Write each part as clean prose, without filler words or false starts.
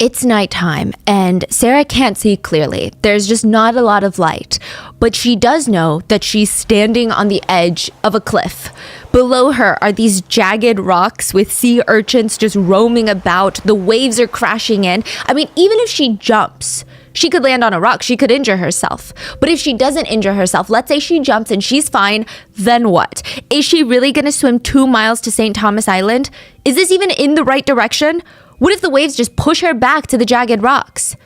It's nighttime and Sarah can't see clearly. There's just not a lot of light, but she does know that she's standing on the edge of a cliff. Below her are these jagged rocks with sea urchins just roaming about. The waves are crashing in. I mean, even if she jumps, she could land on a rock. She could injure herself. But if she doesn't injure herself, let's say she jumps and she's fine, then what? Is she really going to swim 2 miles to St. Thomas Island? Is this even in the right direction? What if the waves just push her back to the jagged rocks?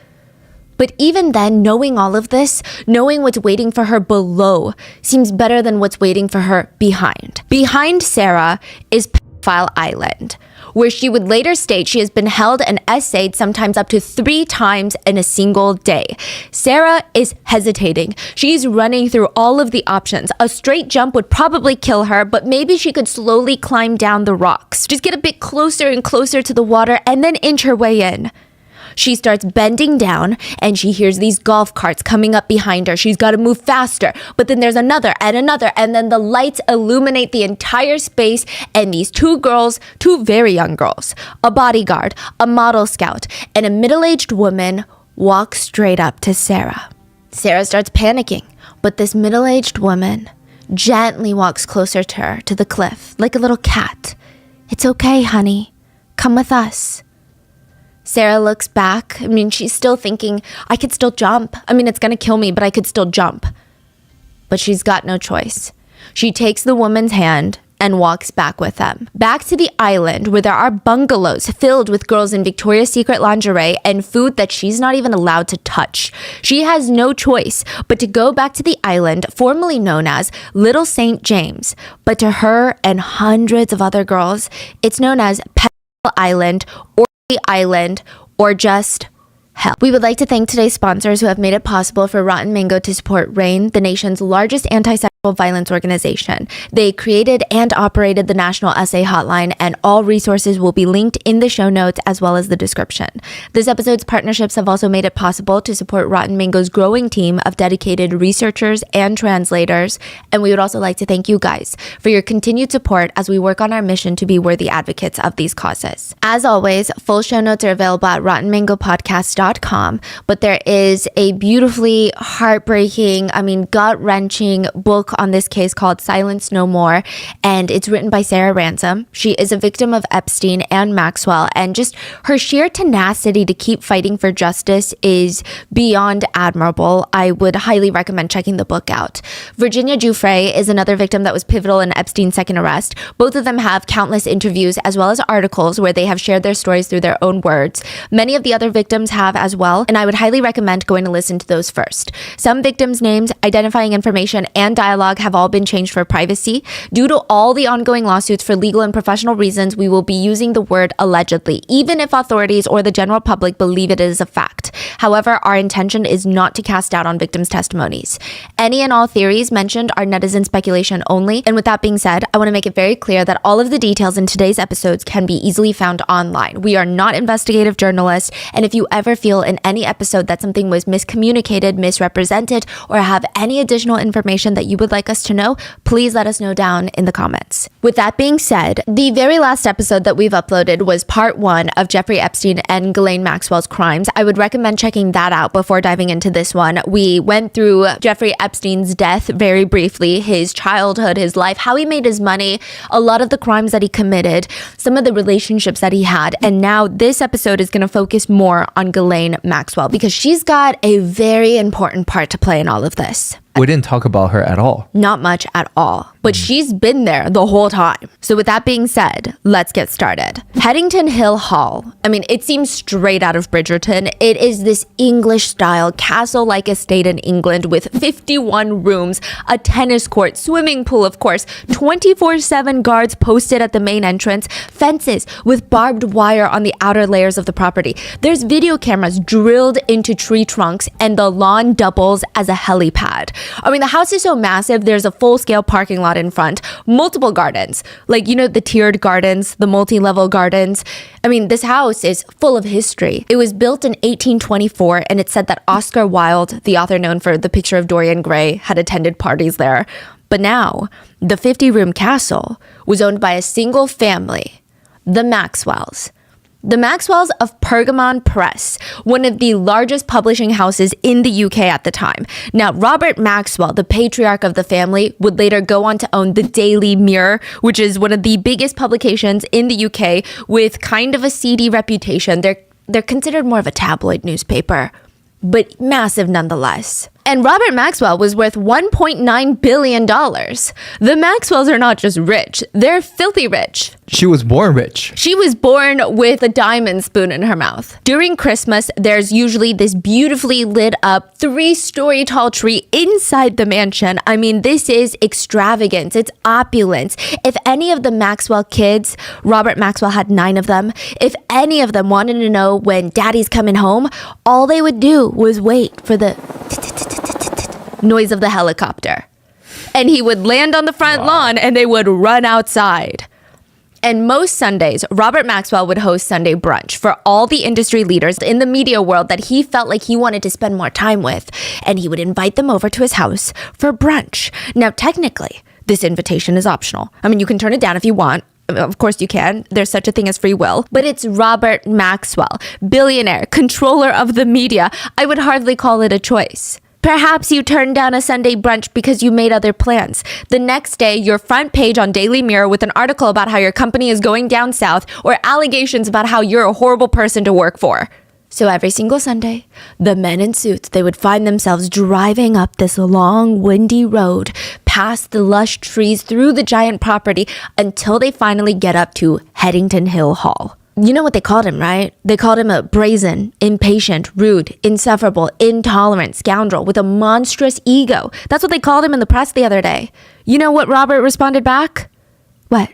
But even then, knowing all of this, knowing what's waiting for her below, seems better than what's waiting for her behind. Behind Sarah is Pedophile Island, where she would later state she has been held and essayed sometimes up to 3 times in a single day. Sarah is hesitating. She's running through all of the options. A straight jump would probably kill her, but maybe she could slowly climb down the rocks. Just get a bit closer and closer to the water and then inch her way in. She starts bending down and she hears these golf carts coming up behind her. She's got to move faster, but then there's another, and then the lights illuminate the entire space, and these 2 girls, 2 very young girls, a bodyguard, a model scout, and a middle-aged woman walk straight up to Sarah. Sarah starts panicking, but this middle-aged woman gently walks closer to her, to the cliff, like a little cat. "It's okay, honey. Come with us." Sarah looks back. I mean, she's still thinking, I could still jump. I mean, it's going to kill me, but I could still jump. But she's got no choice. She takes the woman's hand and walks back with them. Back to the island where there are bungalows filled with girls in Victoria's Secret lingerie and food that she's not even allowed to touch. She has no choice but to go back to the island formerly known as Little St. James. But to her and hundreds of other girls, it's known as Pedophile Island or the island, or just hell. We would like to thank today's sponsors who have made it possible for Rotten Mango to support RAINN, the nation's largest anti-sexual violence organization. They created and operated the National SA Hotline, and all resources will be linked in the show notes as well as the description. This episode's partnerships have also made it possible to support Rotten Mango's growing team of dedicated researchers and translators, and we would also like to thank you guys for your continued support as we work on our mission to be worthy advocates of these causes. As always, full show notes are available at rottenmangopodcast.com, but there is a beautifully heartbreaking, gut-wrenching book on this case called Silence No More, and it's written by Sarah Ransom. She is a victim of Epstein and Maxwell, and just her sheer tenacity to keep fighting for justice is beyond admirable. I would highly recommend checking the book out. Virginia Giuffre is another victim that was pivotal in Epstein's second arrest. Both of them have countless interviews as well as articles where they have shared their stories through their own words. Many of the other victims have as well, and I would highly recommend going to listen to those first. Some victims' names, identifying information, and dialogue have all been changed for privacy. Due to all the ongoing lawsuits for legal and professional reasons, we will be using the word allegedly, even if authorities or the general public believe it is a fact. However, our intention is not to cast doubt on victims' testimonies. Any and all theories mentioned are netizen speculation only, and with that being said, I want to make it very clear that all of the details in today's episodes can be easily found online. We are not investigative journalists, and if you ever feel in any episode that something was miscommunicated, misrepresented, or have any additional information that you would like us to know, please let us know down in the comments. With that being said, the very last episode that we've uploaded was part 1 of Jeffrey Epstein and Ghislaine Maxwell's crimes. I would recommend checking that out before diving into this one. We went through Jeffrey Epstein's death very briefly, his childhood, his life, how he made his money, a lot of the crimes that he committed, some of the relationships that he had, and now this episode is going to focus more on Ghislaine Maxwell because she's got a very important part to play in all of this. We didn't talk about her at all. Not much at all, but she's been there the whole time. So with that being said, let's get started. Headington Hill Hall. It seems straight out of Bridgerton. It is this English-style castle-like estate in England with 51 rooms, a tennis court, swimming pool, of course, 24/7 guards posted at the main entrance, fences with barbed wire on the outer layers of the property. There's video cameras drilled into tree trunks, and the lawn doubles as a helipad. The house is so massive, there's a full-scale parking lot in front, multiple gardens, the tiered gardens, the multi-level gardens. This house is full of history. It was built in 1824, and it's said that Oscar Wilde, the author known for The Picture of Dorian Gray, had attended parties there. But now, the 50-room castle was owned by a single family, the Maxwells. The Maxwells of Pergamon Press, one of the largest publishing houses in the UK at the time. Now, Robert Maxwell, the patriarch of the family, would later go on to own the Daily Mirror, which is one of the biggest publications in the UK with kind of a seedy reputation. They're considered more of a tabloid newspaper, but massive nonetheless. And Robert Maxwell was worth $1.9 billion. The Maxwells are not just rich, they're filthy rich. She was born rich. She was born with a diamond spoon in her mouth. During Christmas, there's usually this beautifully lit up 3-story tall tree inside the mansion. I mean, this is extravagance. It's opulence. If any of the Maxwell kids, Robert Maxwell had 9 of them, if any of them wanted to know when daddy's coming home, all they would do was wait for the noise of the helicopter. And he would land on the front lawn and they would run outside. And most Sundays, Robert Maxwell would host Sunday brunch for all the industry leaders in the media world that he felt like he wanted to spend more time with. And he would invite them over to his house for brunch. Now, technically, this invitation is optional. I mean, you can turn it down if you want. Of course you can. There's such a thing as free will. But it's Robert Maxwell, billionaire, controller of the media. I would hardly call it a choice. Perhaps you turned down a Sunday brunch because you made other plans. The next day, your front page on Daily Mirror with an article about how your company is going down south or allegations about how you're a horrible person to work for. So every single Sunday, the men in suits, they would find themselves driving up this long, windy road, past the lush trees, through the giant property, until they finally get up to Headington Hill Hall. You know what they called him, right? They called him a brazen, impatient, rude, insufferable, intolerant scoundrel with a monstrous ego. That's what they called him in the press the other day. You know what Robert responded back? What?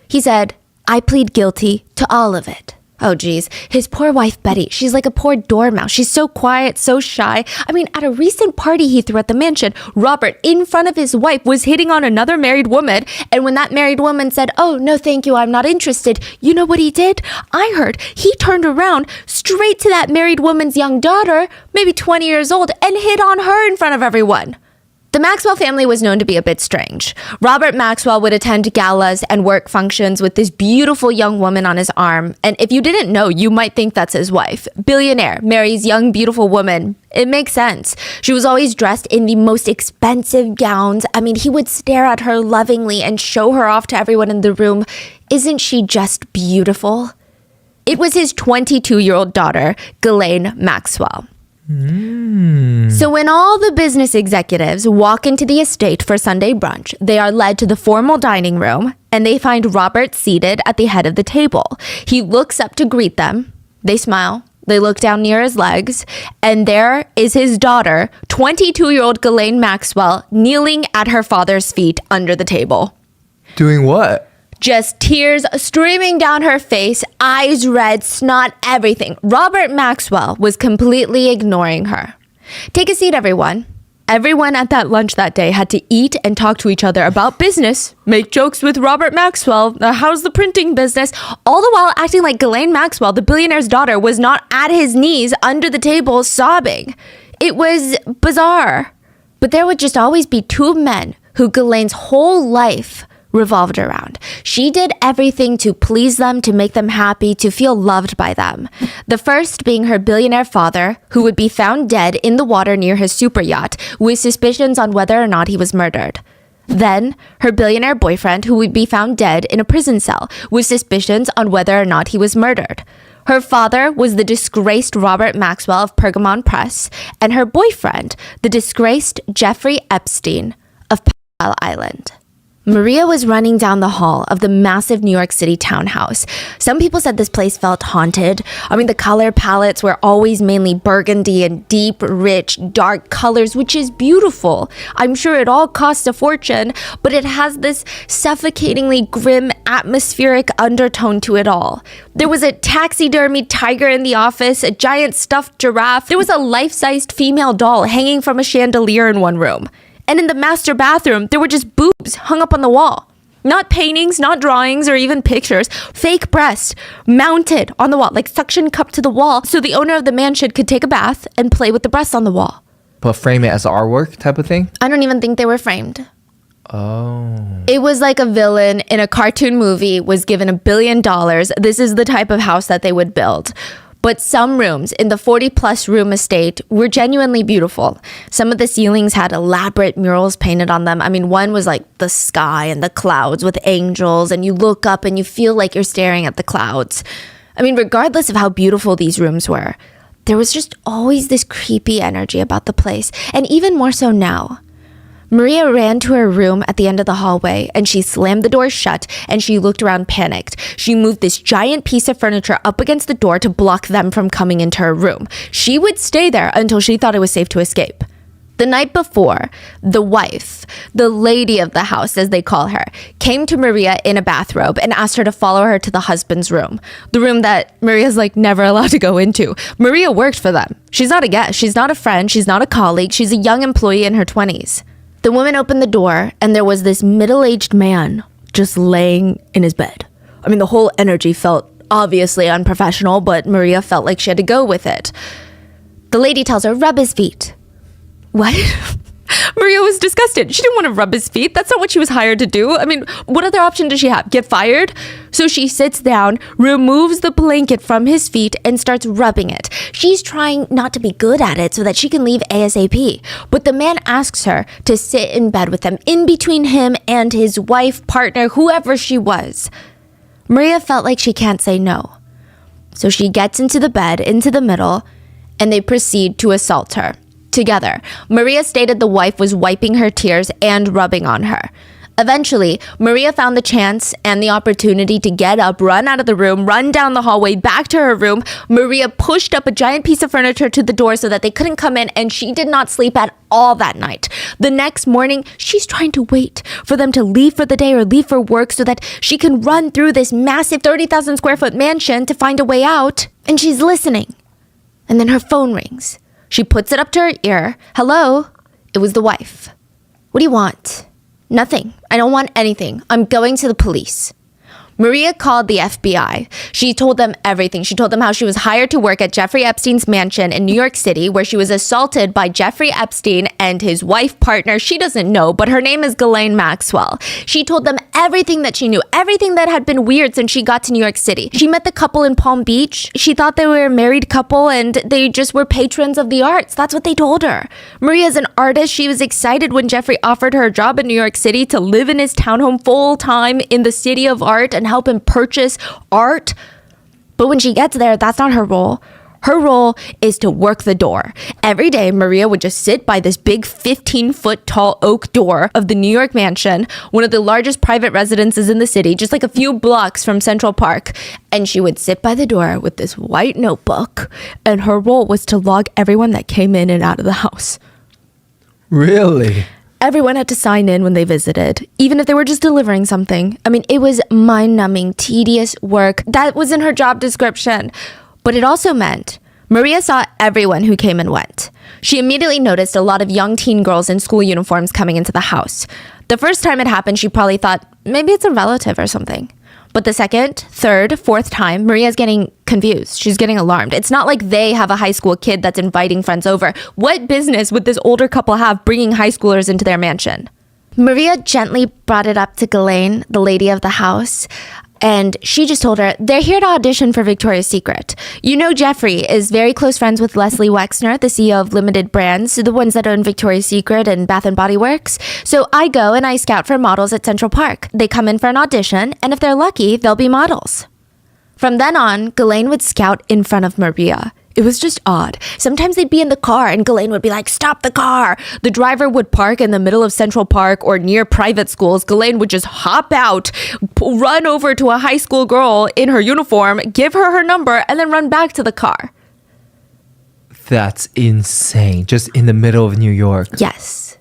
He said, "I plead guilty to all of it." Oh, geez. His poor wife, Betty, she's like a poor dormouse. She's so quiet, so shy. I mean, at a recent party he threw at the mansion, Robert, in front of his wife, was hitting on another married woman. And when that married woman said, "Oh, no, thank you, I'm not interested," you know what he did? I heard he turned around straight to that married woman's young daughter, maybe 20 years old, and hit on her in front of everyone. The Maxwell family was known to be a bit strange. Robert Maxwell would attend galas and work functions with this beautiful young woman on his arm. And if you didn't know, you might think that's his wife. Billionaire marries young, beautiful woman. It makes sense. She was always dressed in the most expensive gowns. I mean, he would stare at her lovingly and show her off to everyone in the room. Isn't she just beautiful? It was his 22-year-old daughter, Ghislaine Maxwell. So when all the business executives walk into the estate for Sunday brunch, they are led to the formal dining room and they find Robert seated at the head of the table. He looks up to greet them. They smile. They look down near his legs, and there is his daughter, 22-year-old Ghislaine Maxwell, kneeling at her father's feet under the table. Doing what? Just tears streaming down her face, eyes red, snot, everything. Robert Maxwell was completely ignoring her. Take a seat, everyone. Everyone at that lunch that day had to eat and talk to each other about business, make jokes with Robert Maxwell, how's the printing business, all the while acting like Ghislaine Maxwell, the billionaire's daughter, was not at his knees under the table sobbing. It was bizarre. But there would just always be 2 men who Ghislaine's whole life revolved around. She did everything to please them, to make them happy, to feel loved by them. The first being her billionaire father, who would be found dead in the water near his super yacht, with suspicions on whether or not he was murdered. Then, her billionaire boyfriend, who would be found dead in a prison cell, with suspicions on whether or not he was murdered. Her father was the disgraced Robert Maxwell of Pergamon Press, and her boyfriend, the disgraced Jeffrey Epstein of Powell Island. Maria was running down the hall of the massive New York City townhouse. Some people said this place felt haunted. I mean, the color palettes were always mainly burgundy and deep, rich, dark colors, which is beautiful. I'm sure it all costs a fortune, but it has this suffocatingly grim, atmospheric undertone to it all. There was a taxidermy tiger in the office, a giant stuffed giraffe. There was a life-sized female doll hanging from a chandelier in one room. And in the master bathroom, there were just boobs hung up on the wall. Not paintings, not drawings, or even pictures. Fake breasts mounted on the wall, like suction cupped to the wall, so the owner of the mansion could take a bath and play with the breasts on the wall. But frame it as artwork type of thing? I don't even think they were framed. Oh. It was like a villain in a cartoon movie was given $1 billion. This is the type of house that they would build. But some rooms in the 40-plus room estate were genuinely beautiful. Some of the ceilings had elaborate murals painted on them. I mean, one was like the sky and the clouds with angels, and you look up and you feel like you're staring at the clouds. I mean, regardless of how beautiful these rooms were, there was just always this creepy energy about the place, and even more so now. Maria ran to her room at the end of the hallway and she slammed the door shut and she looked around panicked. She moved this giant piece of furniture up against the door to block them from coming into her room. She would stay there until she thought it was safe to escape. The night before, the wife, the lady of the house as they call her, came to Maria in a bathrobe and asked her to follow her to the husband's room. The room that Maria's like never allowed to go into. Maria worked for them. She's not a guest. She's not a friend. She's not a colleague. She's a young employee in her 20s. The woman opened the door and there was this middle-aged man just laying in his bed. I mean, the whole energy felt obviously unprofessional, but Maria felt like she had to go with it. The lady tells her, rub his feet. What? Maria was disgusted. She didn't want to rub his feet. That's not what she was hired to do. I mean, what other option does she have? Get fired? So she sits down, removes the blanket from his feet, and starts rubbing it. She's trying not to be good at it so that she can leave ASAP. But the man asks her to sit in bed with him, in between him and his wife, partner, whoever she was. Maria felt like she can't say no. So she gets into the bed, into the middle, and they proceed to assault her. Together, Maria stated the wife was wiping her tears and rubbing on her. Eventually, Maria found the chance and the opportunity to get up, run out of the room, run down the hallway, back to her room. Maria pushed up a giant piece of furniture to the door so that they couldn't come in, and she did not sleep at all that night. The next morning, she's trying to wait for them to leave for the day or leave for work so that she can run through this massive 30,000 square foot mansion to find a way out. And she's listening. And then her phone rings. She puts it up to her ear. Hello? It was the wife. What do you want? Nothing. I don't want anything. I'm going to the police. Maria called the FBI. She told them everything. She told them how she was hired to work at Jeffrey Epstein's mansion in New York City, where she was assaulted by Jeffrey Epstein and his wife partner. She doesn't know, but her name is Ghislaine Maxwell. She told them everything that she knew, everything that had been weird since she got to New York City. She met the couple in Palm Beach. She thought they were a married couple and they just were patrons of the arts. That's what they told her. Maria's an artist. She was excited when Jeffrey offered her a job in New York City to live in his townhome full time in the city of art and help him purchase art. But when she gets there, that's not her role. Her role is to work the door. Every day, Maria would just sit by this big 15-foot tall oak door of the New York mansion, one of the largest private residences in the city, just like a few blocks from Central Park. And she would sit by the door with this white notebook, and her role was to log everyone that came in and out of the house. Really? Everyone had to sign in when they visited, even if they were just delivering something. I mean, it was mind-numbing, tedious work. That was in her job description. But it also meant Maria saw everyone who came and went. She immediately noticed a lot of young teen girls in school uniforms coming into the house. The first time it happened, she probably thought, maybe it's a relative or something. But the second, third, fourth time, Maria's getting confused. She's getting alarmed. It's not like they have a high school kid that's inviting friends over. What business would this older couple have bringing high schoolers into their mansion? Maria gently brought it up to Ghislaine, the lady of the house, and she just told her, they're here to audition for Victoria's Secret. You know Jeffrey is very close friends with Leslie Wexner, the CEO of Limited Brands, the ones that own Victoria's Secret and Bath & Body Works. So I go and I scout for models at Central Park. They come in for an audition, and if they're lucky, they'll be models. From then on, Ghislaine would scout in front of Maria. It was just odd. Sometimes they'd be in the car and Ghislaine would be like, stop the car. The driver would park in the middle of Central Park or near private schools. Ghislaine would just hop out, run over to a high school girl in her uniform, give her number, and then run back to the car. That's insane. Just in the middle of New York. Yes.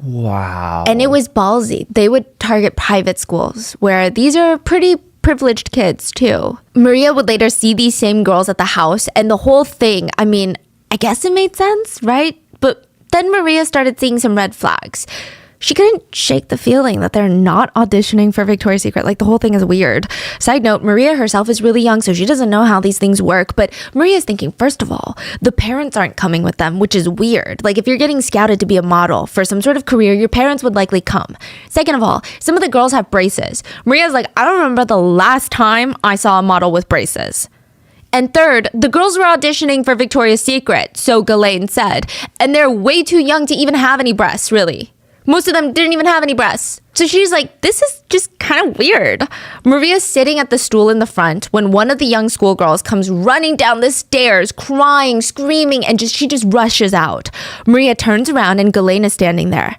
Wow. And it was ballsy. They would target private schools where these are pretty privileged kids too. Maria would later see these same girls at the house, and the whole thing, I mean, I guess it made sense, right? But then Maria started seeing some red flags. She couldn't shake the feeling that they're not auditioning for Victoria's Secret. Like, the whole thing is weird. Side note, Maria herself is really young, so she doesn't know how these things work. But Maria's thinking, first of all, the parents aren't coming with them, which is weird. Like, if you're getting scouted to be a model for some sort of career, your parents would likely come. Second of all, some of the girls have braces. Maria's like, I don't remember the last time I saw a model with braces. And third, the girls were auditioning for Victoria's Secret, so Ghislaine said. And they're way too young to even have any breasts, really. Most of them didn't even have any breasts. So she's like, this is just kind of weird. Maria's sitting at the stool in the front when one of the young schoolgirls comes running down the stairs, crying, screaming, and she just rushes out. Maria turns around and Ghislaine is standing there.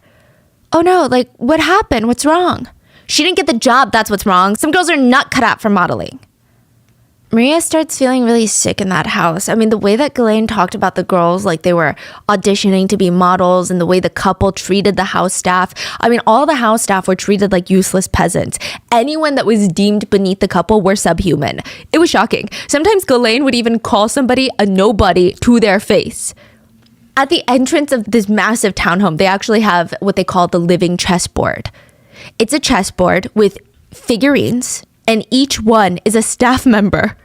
Oh no, like, what happened? What's wrong? She didn't get the job, that's what's wrong. Some girls are not cut out for modeling. Maria starts feeling really sick in that house. I mean, the way that Ghislaine talked about the girls, like they were auditioning to be models, and the way the couple treated the house staff. I mean, all the house staff were treated like useless peasants. Anyone that was deemed beneath the couple were subhuman. It was shocking. Sometimes Ghislaine would even call somebody a nobody to their face. At the entrance of this massive townhome, they actually have what they call the living chessboard. It's a chessboard with figurines, and each one is a staff member,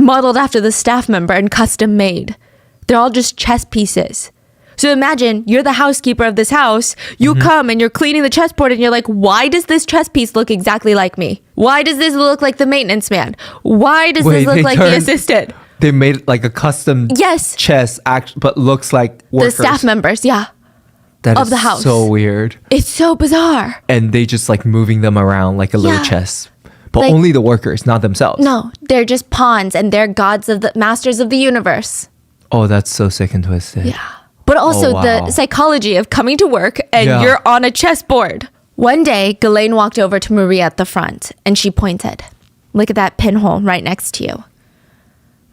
modeled after the staff member and custom made. They're all just chess pieces. So imagine you're the housekeeper of this house. You come and you're cleaning the chessboard and you're like, why does this chess piece look exactly like me? Why does this look like the maintenance man? Why does this look like the assistant? They made like a custom chess but looks like workers. The staff members, yeah. That of is the house. So weird. It's so bizarre. And they just like moving them around like a little chess. But like, only the workers, not themselves. No, they're just pawns and they're gods of the masters of the universe. Oh, that's so sick and twisted. Yeah. But also the psychology of coming to work and you're on a chessboard. One day, Ghislaine walked over to Maria at the front and she pointed. Look at that pinhole right next to you.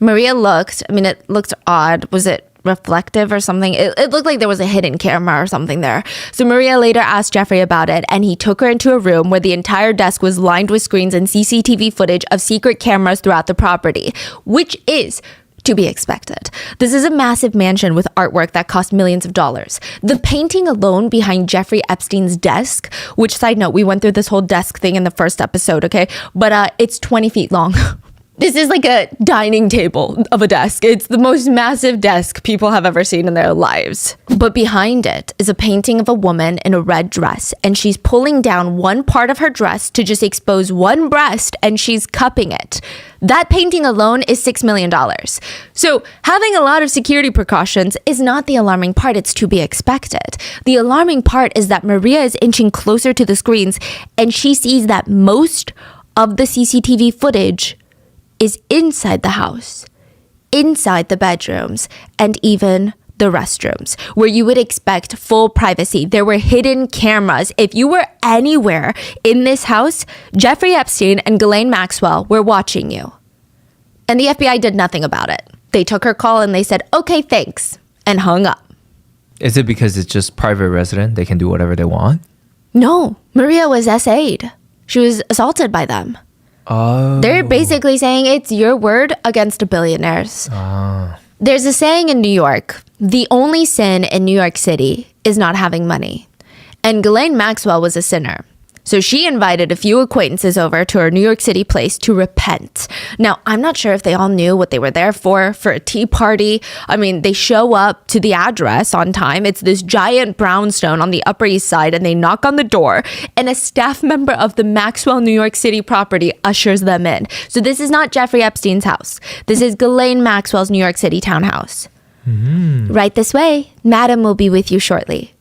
Maria looked. I mean, it looked odd. Was it reflective or something? It looked like there was a hidden camera or something there. So Maria later asked Jeffrey about it, and he took her into a room where the entire desk was lined with screens and CCTV footage of secret cameras throughout the property, which is to be expected. This is a massive mansion with artwork that cost millions of dollars. The painting alone behind Jeffrey Epstein's desk, which, side note, we went through this whole desk thing in the first episode, okay? But it's 20 feet long. This is like a dining table of a desk. It's the most massive desk people have ever seen in their lives. But behind it is a painting of a woman in a red dress, and she's pulling down one part of her dress to just expose one breast, and she's cupping it. That painting alone is $6 million. So having a lot of security precautions is not the alarming part. It's to be expected. The alarming part is that Maria is inching closer to the screens, and she sees that most of the CCTV footage is inside the house, inside the bedrooms, and even the restrooms, where you would expect full privacy. There were hidden cameras. If you were anywhere in this house, Jeffrey Epstein and Ghislaine Maxwell were watching you. And the FBI did nothing about it. They took her call and they said, okay, thanks, and hung up. Is it because it's just private resident? They can do whatever they want? No, Maria was SA'd. She was assaulted by them. Oh. They're basically saying it's your word against a billionaire's. There's a saying in New York, the only sin in New York City is not having money. And Ghislaine Maxwell was a sinner. So she invited a few acquaintances over to her New York City place to repent. Now, I'm not sure if they all knew what they were there for a tea party. I mean, they show up to the address on time. It's this giant brownstone on the Upper East Side, and they knock on the door, and a staff member of the Maxwell New York City property ushers them in. So this is not Jeffrey Epstein's house. This is Ghislaine Maxwell's New York City townhouse. Right this way. Madam will be with you shortly.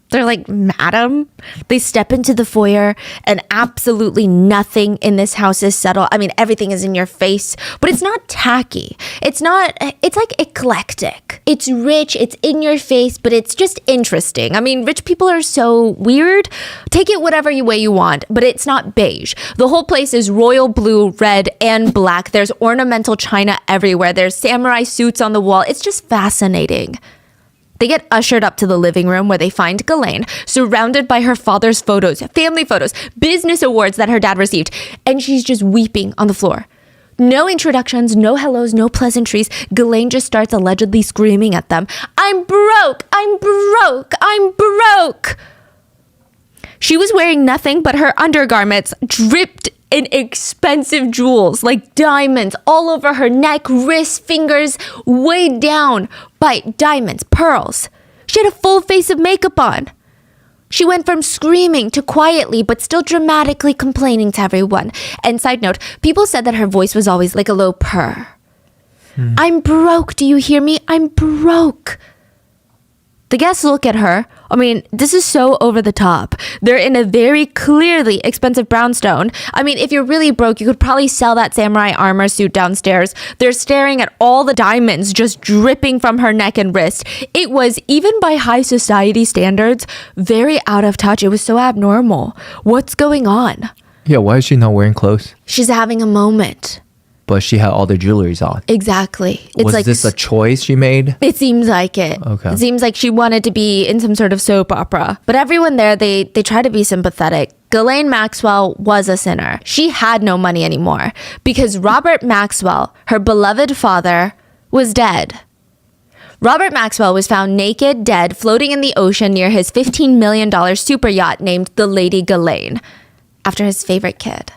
They're like, madam? They step into the foyer and absolutely nothing in this house is settled. I mean, everything is in your face, but it's not tacky. It's like eclectic. It's rich, it's in your face, but it's just interesting. I mean, rich people are so weird. Take it whatever way you want, but it's not beige. The whole place is royal blue, red, and black. There's ornamental china everywhere. There's samurai suits on the wall. It's just fascinating. They get ushered up to the living room where they find Ghislaine, surrounded by her father's photos, family photos, business awards that her dad received, and she's just weeping on the floor. No introductions, no hellos, no pleasantries. Ghislaine just starts allegedly screaming at them, I'm broke, I'm broke, I'm broke. She was wearing nothing but her undergarments dripped in expensive jewels like diamonds all over her neck, wrists, fingers, weighed down by diamonds, pearls. She had a full face of makeup on. She went from screaming to quietly but still dramatically complaining to everyone. And side note, people said that her voice was always like a low purr. I'm broke, do you hear me? I'm broke. The guests look at her. I mean, this is so over the top. They're in a very clearly expensive brownstone. I mean, if you're really broke, you could probably sell that samurai armor suit downstairs. They're staring at all the diamonds just dripping from her neck and wrist. It was, even by high society standards, very out of touch. It was so abnormal. What's going on? Yeah, why is she not wearing clothes? She's having a moment. But she had all the jewelries on. Exactly. It's Was like this a choice she made? It seems like it. Okay. It seems like she wanted to be in some sort of soap opera. But everyone there, they try to be sympathetic. Ghislaine Maxwell was a sinner. She had no money anymore because Robert Maxwell, her beloved father, was dead. Robert Maxwell was found naked, dead, floating in the ocean near his $15 million super yacht named the Lady Ghislaine, after his favorite kid.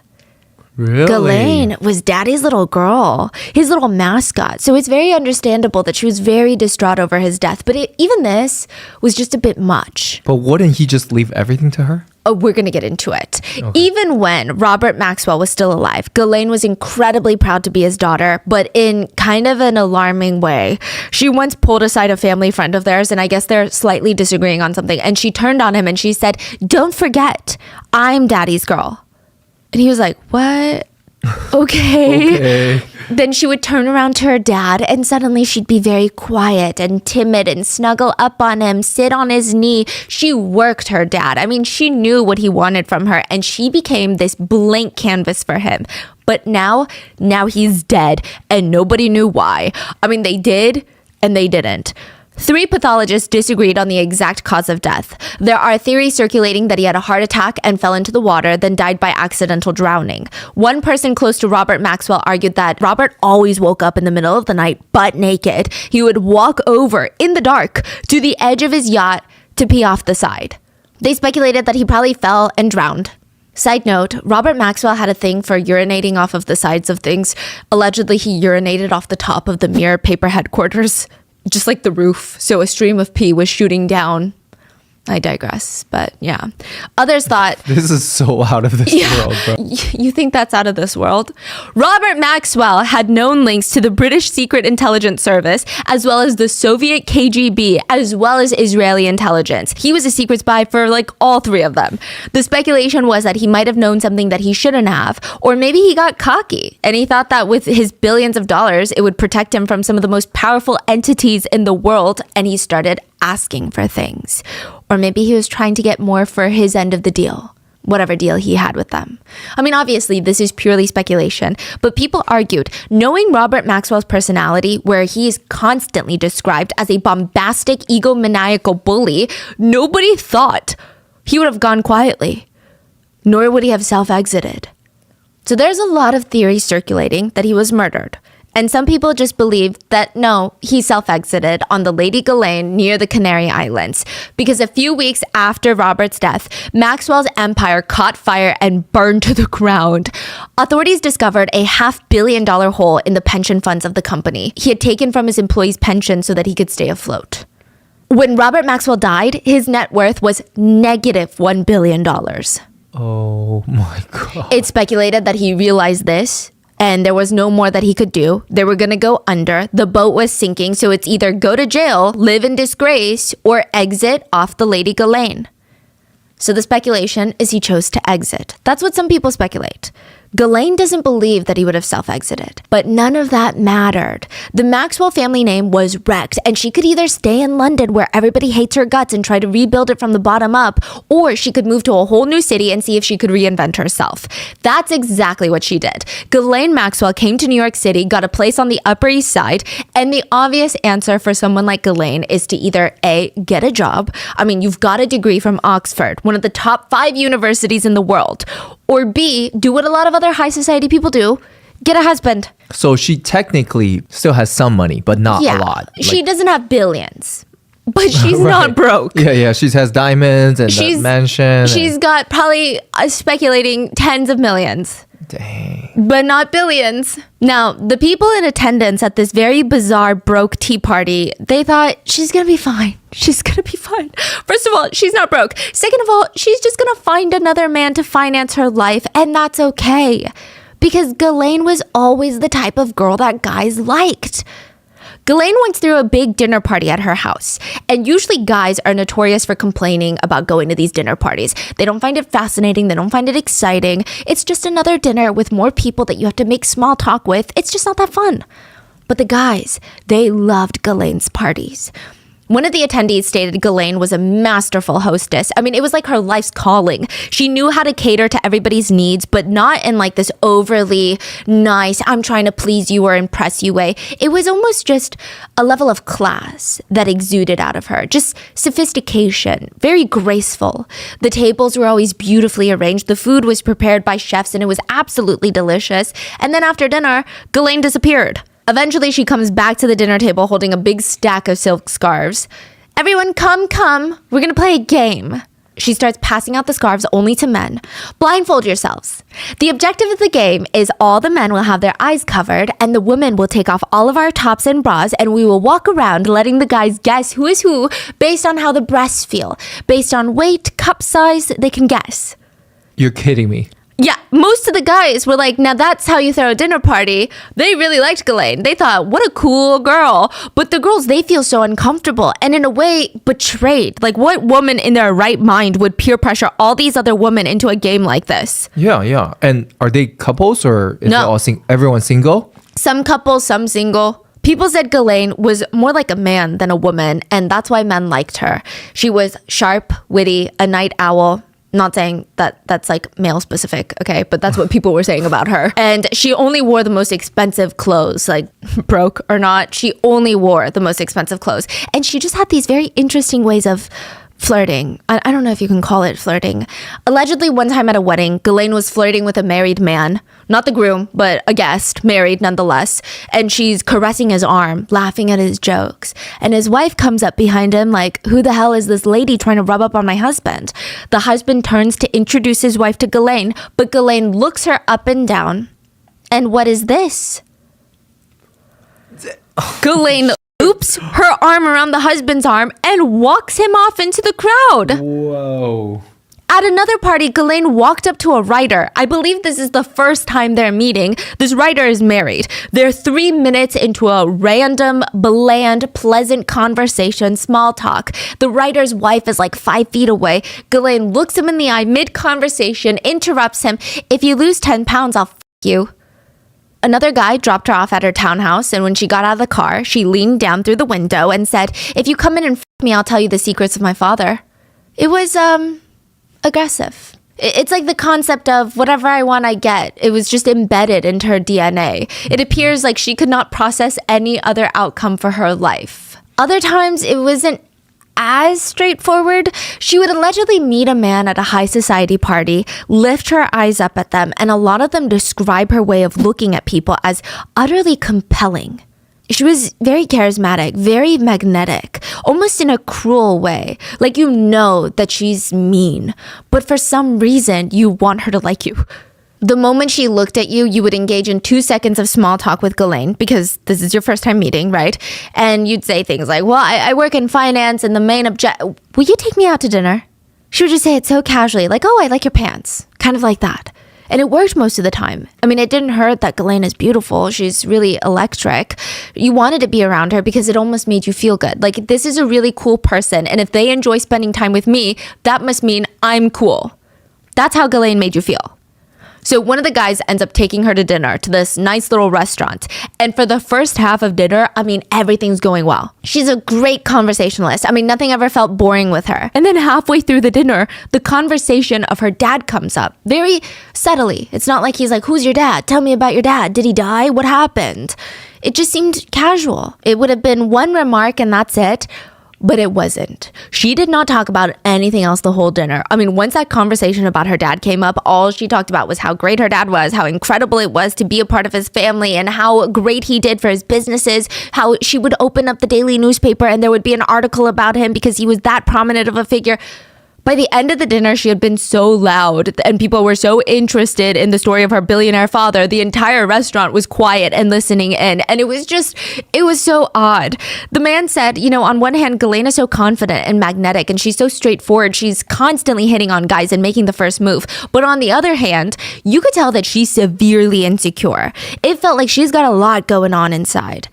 Really? Ghislaine was daddy's little girl, his little mascot. So it's very understandable that she was very distraught over his death. But even this was just a bit much. But wouldn't he just leave everything to her? Oh, we're going to get into it. Okay. Even when Robert Maxwell was still alive, Ghislaine was incredibly proud to be his daughter, but in kind of an alarming way. She once pulled aside a family friend of theirs, and I guess they're slightly disagreeing on something. And she turned on him and she said, "Don't forget, I'm daddy's girl." And he was like, "What? Okay." Then she would turn around to her dad and suddenly she'd be very quiet and timid and snuggle up on him, sit on his knee. She worked her dad. I mean, she knew what he wanted from her and she became this blank canvas for him. But now he's dead and nobody knew why. I mean, they did and they didn't. 3 pathologists disagreed on the exact cause of death. There are theories circulating that he had a heart attack and fell into the water, then died by accidental drowning. One person close to Robert Maxwell argued that Robert always woke up in the middle of the night, butt naked. He would walk over in the dark to the edge of his yacht to pee off the side. They speculated that he probably fell and drowned. Side note, Robert Maxwell had a thing for urinating off of the sides of things. Allegedly, he urinated off the top of the Mirror paper headquarters. Just like the roof. So a stream of pee was shooting down. I digress, but yeah. Others thought... This is so out of this world, bro. You think that's out of this world? Robert Maxwell had known links to the British Secret Intelligence Service, as well as the Soviet KGB, as well as Israeli intelligence. He was a secret spy for like all 3 of them. The speculation was that he might have known something that he shouldn't have, or maybe he got cocky and he thought that with his billions of dollars, it would protect him from some of the most powerful entities in the world, and he started asking for things. Or maybe he was trying to get more for his end of the deal, whatever deal he had with them. I mean, obviously, this is purely speculation, but people argued, knowing Robert Maxwell's personality, where he is constantly described as a bombastic, egomaniacal bully, nobody thought he would have gone quietly, nor would he have self-exited. So there's a lot of theories circulating that he was murdered. And some people just believe that no, he self-exited on the Lady Ghislaine near the Canary Islands. Because a few weeks after Robert's death, Maxwell's empire caught fire and burned to the ground. Authorities discovered a $500 million hole in the pension funds of the company. He had taken from his employees' pension so that he could stay afloat. When Robert Maxwell died, his net worth was negative $1 billion. Oh my God. It's speculated that he realized this and there was no more that he could do. They were going to go under. The boat was sinking, so it's either go to jail, live in disgrace, or exit off the Lady Ghislaine. So the speculation is he chose to exit. That's what some people speculate. Ghislaine doesn't believe that he would have self-exited, but none of that mattered. The Maxwell family name was wrecked, and she could either stay in London where everybody hates her guts and try to rebuild it from the bottom up, or she could move to a whole new city and see if she could reinvent herself. That's exactly what she did. Ghislaine Maxwell came to New York City, got a place on the Upper East Side, and the obvious answer for someone like Ghislaine is to either A, get a job. I mean, you've got a degree from Oxford, one of the top 5 universities in the world. Or B, do what a lot of other high society people do, get a husband. So she technically still has some money, but not a lot. She doesn't have billions. but she's Right. not broke. Yeah. She has diamonds and that mansion. She's got probably speculating tens of millions. Dang. But not billions. Now, the people in attendance at this very bizarre broke tea party, they thought, she's gonna be fine. She's gonna be fine. First of all, she's not broke. Second of all, she's just gonna find another man to finance her life, and that's okay. Because Ghislaine was always the type of girl that guys liked. Ghislaine went through a big dinner party at her house, and usually guys are notorious for complaining about going to these dinner parties. They don't find it fascinating, they don't find it exciting. It's just another dinner with more people that you have to make small talk with. It's just not that fun. But the guys, they loved Ghislaine's parties. One of the attendees stated Ghislaine was a masterful hostess. I mean, it was like her life's calling. She knew how to cater to everybody's needs, but not in like this overly nice, I'm trying to please you or impress you way. It was almost just a level of class that exuded out of her. Just sophistication, very graceful. The tables were always beautifully arranged. The food was prepared by chefs and it was absolutely delicious. And then after dinner, Ghislaine disappeared. Eventually, she comes back to the dinner table holding a big stack of silk scarves. Everyone, come. We're going to play a game. She starts passing out the scarves only to men. Blindfold yourselves. The objective of the game is all the men will have their eyes covered and the women will take off all of our tops and bras and we will walk around letting the guys guess who is who based on how the breasts feel. Based on weight, cup size, they can guess. You're kidding me. Yeah, most of the guys were like, now that's how you throw a dinner party. They really liked Ghislaine. They thought, what a cool girl. But the girls, they feel so uncomfortable and in a way betrayed. Like what woman in their right mind would peer pressure all these other women into a game like this? Yeah. And are they couples or is No. it all everyone single? Some couples, some single. People said Ghislaine was more like a man than a woman, and that's why men liked her. She was sharp, witty, a night owl. Not saying that that's like male specific, okay? But that's what people were saying about her. And she only wore the most expensive clothes, like broke or not. She only wore the most expensive clothes. And she just had these very interesting ways of flirting. I don't know if you can call it flirting. Allegedly, one time at a wedding, Ghislaine was flirting with a married man. Not the groom, but a guest, married nonetheless. And she's caressing his arm, laughing at his jokes. And his wife comes up behind him like, who the hell is this lady trying to rub up on my husband? The husband turns to introduce his wife to Ghislaine, but Ghislaine looks her up and down. And what is this? Ghislaine loops her arm around the husband's arm and walks him off into the crowd. Whoa. At another party, Ghislaine walked up to a writer. I believe this is the first time they're meeting. This writer is married. They're 3 minutes into a random, bland, pleasant conversation, small talk. The writer's wife is like 5 feet away. Ghislaine looks him in the eye mid-conversation, interrupts him. If you lose 10 pounds, I'll f*** you. Another guy dropped her off at her townhouse, and when she got out of the car, she leaned down through the window and said, if you come in and f*** me, I'll tell you the secrets of my father. It was, aggressive. It's like the concept of whatever I want, I get. It was just embedded into her DNA. It appears like she could not process any other outcome for her life. Other times, it wasn't as straightforward. She would allegedly meet a man at a high society party, lift her eyes up at them, and a lot of them describe her way of looking at people as utterly compelling. She was very charismatic, very magnetic, almost in a cruel way. Like you know that she's mean, but for some reason you want her to like you. The moment she looked at you, you would engage in 2 seconds of small talk with Ghislaine because this is your first time meeting, right? And you'd say things like, well, I work in finance and the main will you take me out to dinner? She would just say it so casually, like, oh, I like your pants. Kind of like that. And it worked most of the time. I mean, it didn't hurt that Ghislaine is beautiful. She's really electric. You wanted to be around her because it almost made you feel good. Like, this is a really cool person. And if they enjoy spending time with me, that must mean I'm cool. That's how Ghislaine made you feel. So one of the guys ends up taking her to dinner to this nice little restaurant. And for the first half of dinner, I mean, everything's going well. She's a great conversationalist. I mean, nothing ever felt boring with her. And then halfway through the dinner, the conversation of her dad comes up very subtly. It's not like he's like, who's your dad? Tell me about your dad. Did he die? What happened? It just seemed casual. It would have been one remark and that's it. But it wasn't. She did not talk about anything else the whole dinner. I mean, once that conversation about her dad came up, all she talked about was how great her dad was, how incredible it was to be a part of his family, and how great he did for his businesses, how she would open up the daily newspaper and there would be an article about him because he was that prominent of a figure. By the end of the dinner, she had been so loud and people were so interested in the story of her billionaire father. The entire restaurant was quiet and listening in. And it was so odd. The man said, on one hand, Ghislaine is so confident and magnetic and she's so straightforward. She's constantly hitting on guys and making the first move. But on the other hand, you could tell that she's severely insecure. It felt like she's got a lot going on inside.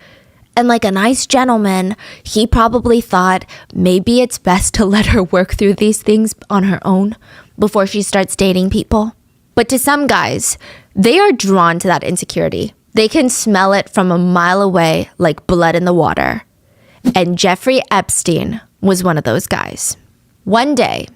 And like a nice gentleman, he probably thought maybe it's best to let her work through these things on her own before she starts dating people. But to some guys, they are drawn to that insecurity. They can smell it from a mile away like blood in the water. And Jeffrey Epstein was one of those guys. One day,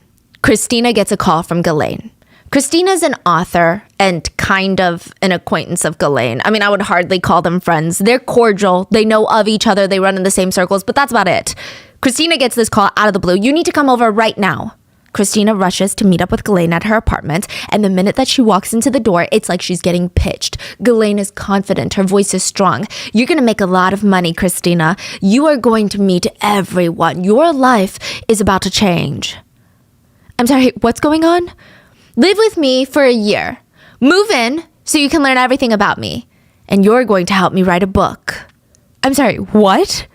Christina gets a call from Ghislaine. Christina's an author and kind of an acquaintance of Ghislaine. I mean, I would hardly call them friends. They're cordial. They know of each other. They run in the same circles, but that's about it. Christina gets this call out of the blue. You need to come over right now. Christina rushes to meet up with Ghislaine at her apartment, and the minute that she walks into the door, it's like she's getting pitched. Ghislaine is confident. Her voice is strong. You're going to make a lot of money, Christina. You are going to meet everyone. Your life is about to change. I'm sorry, what's going on? Live with me for a year. Move in so you can learn everything about me. And you're going to help me write a book. I'm sorry, what?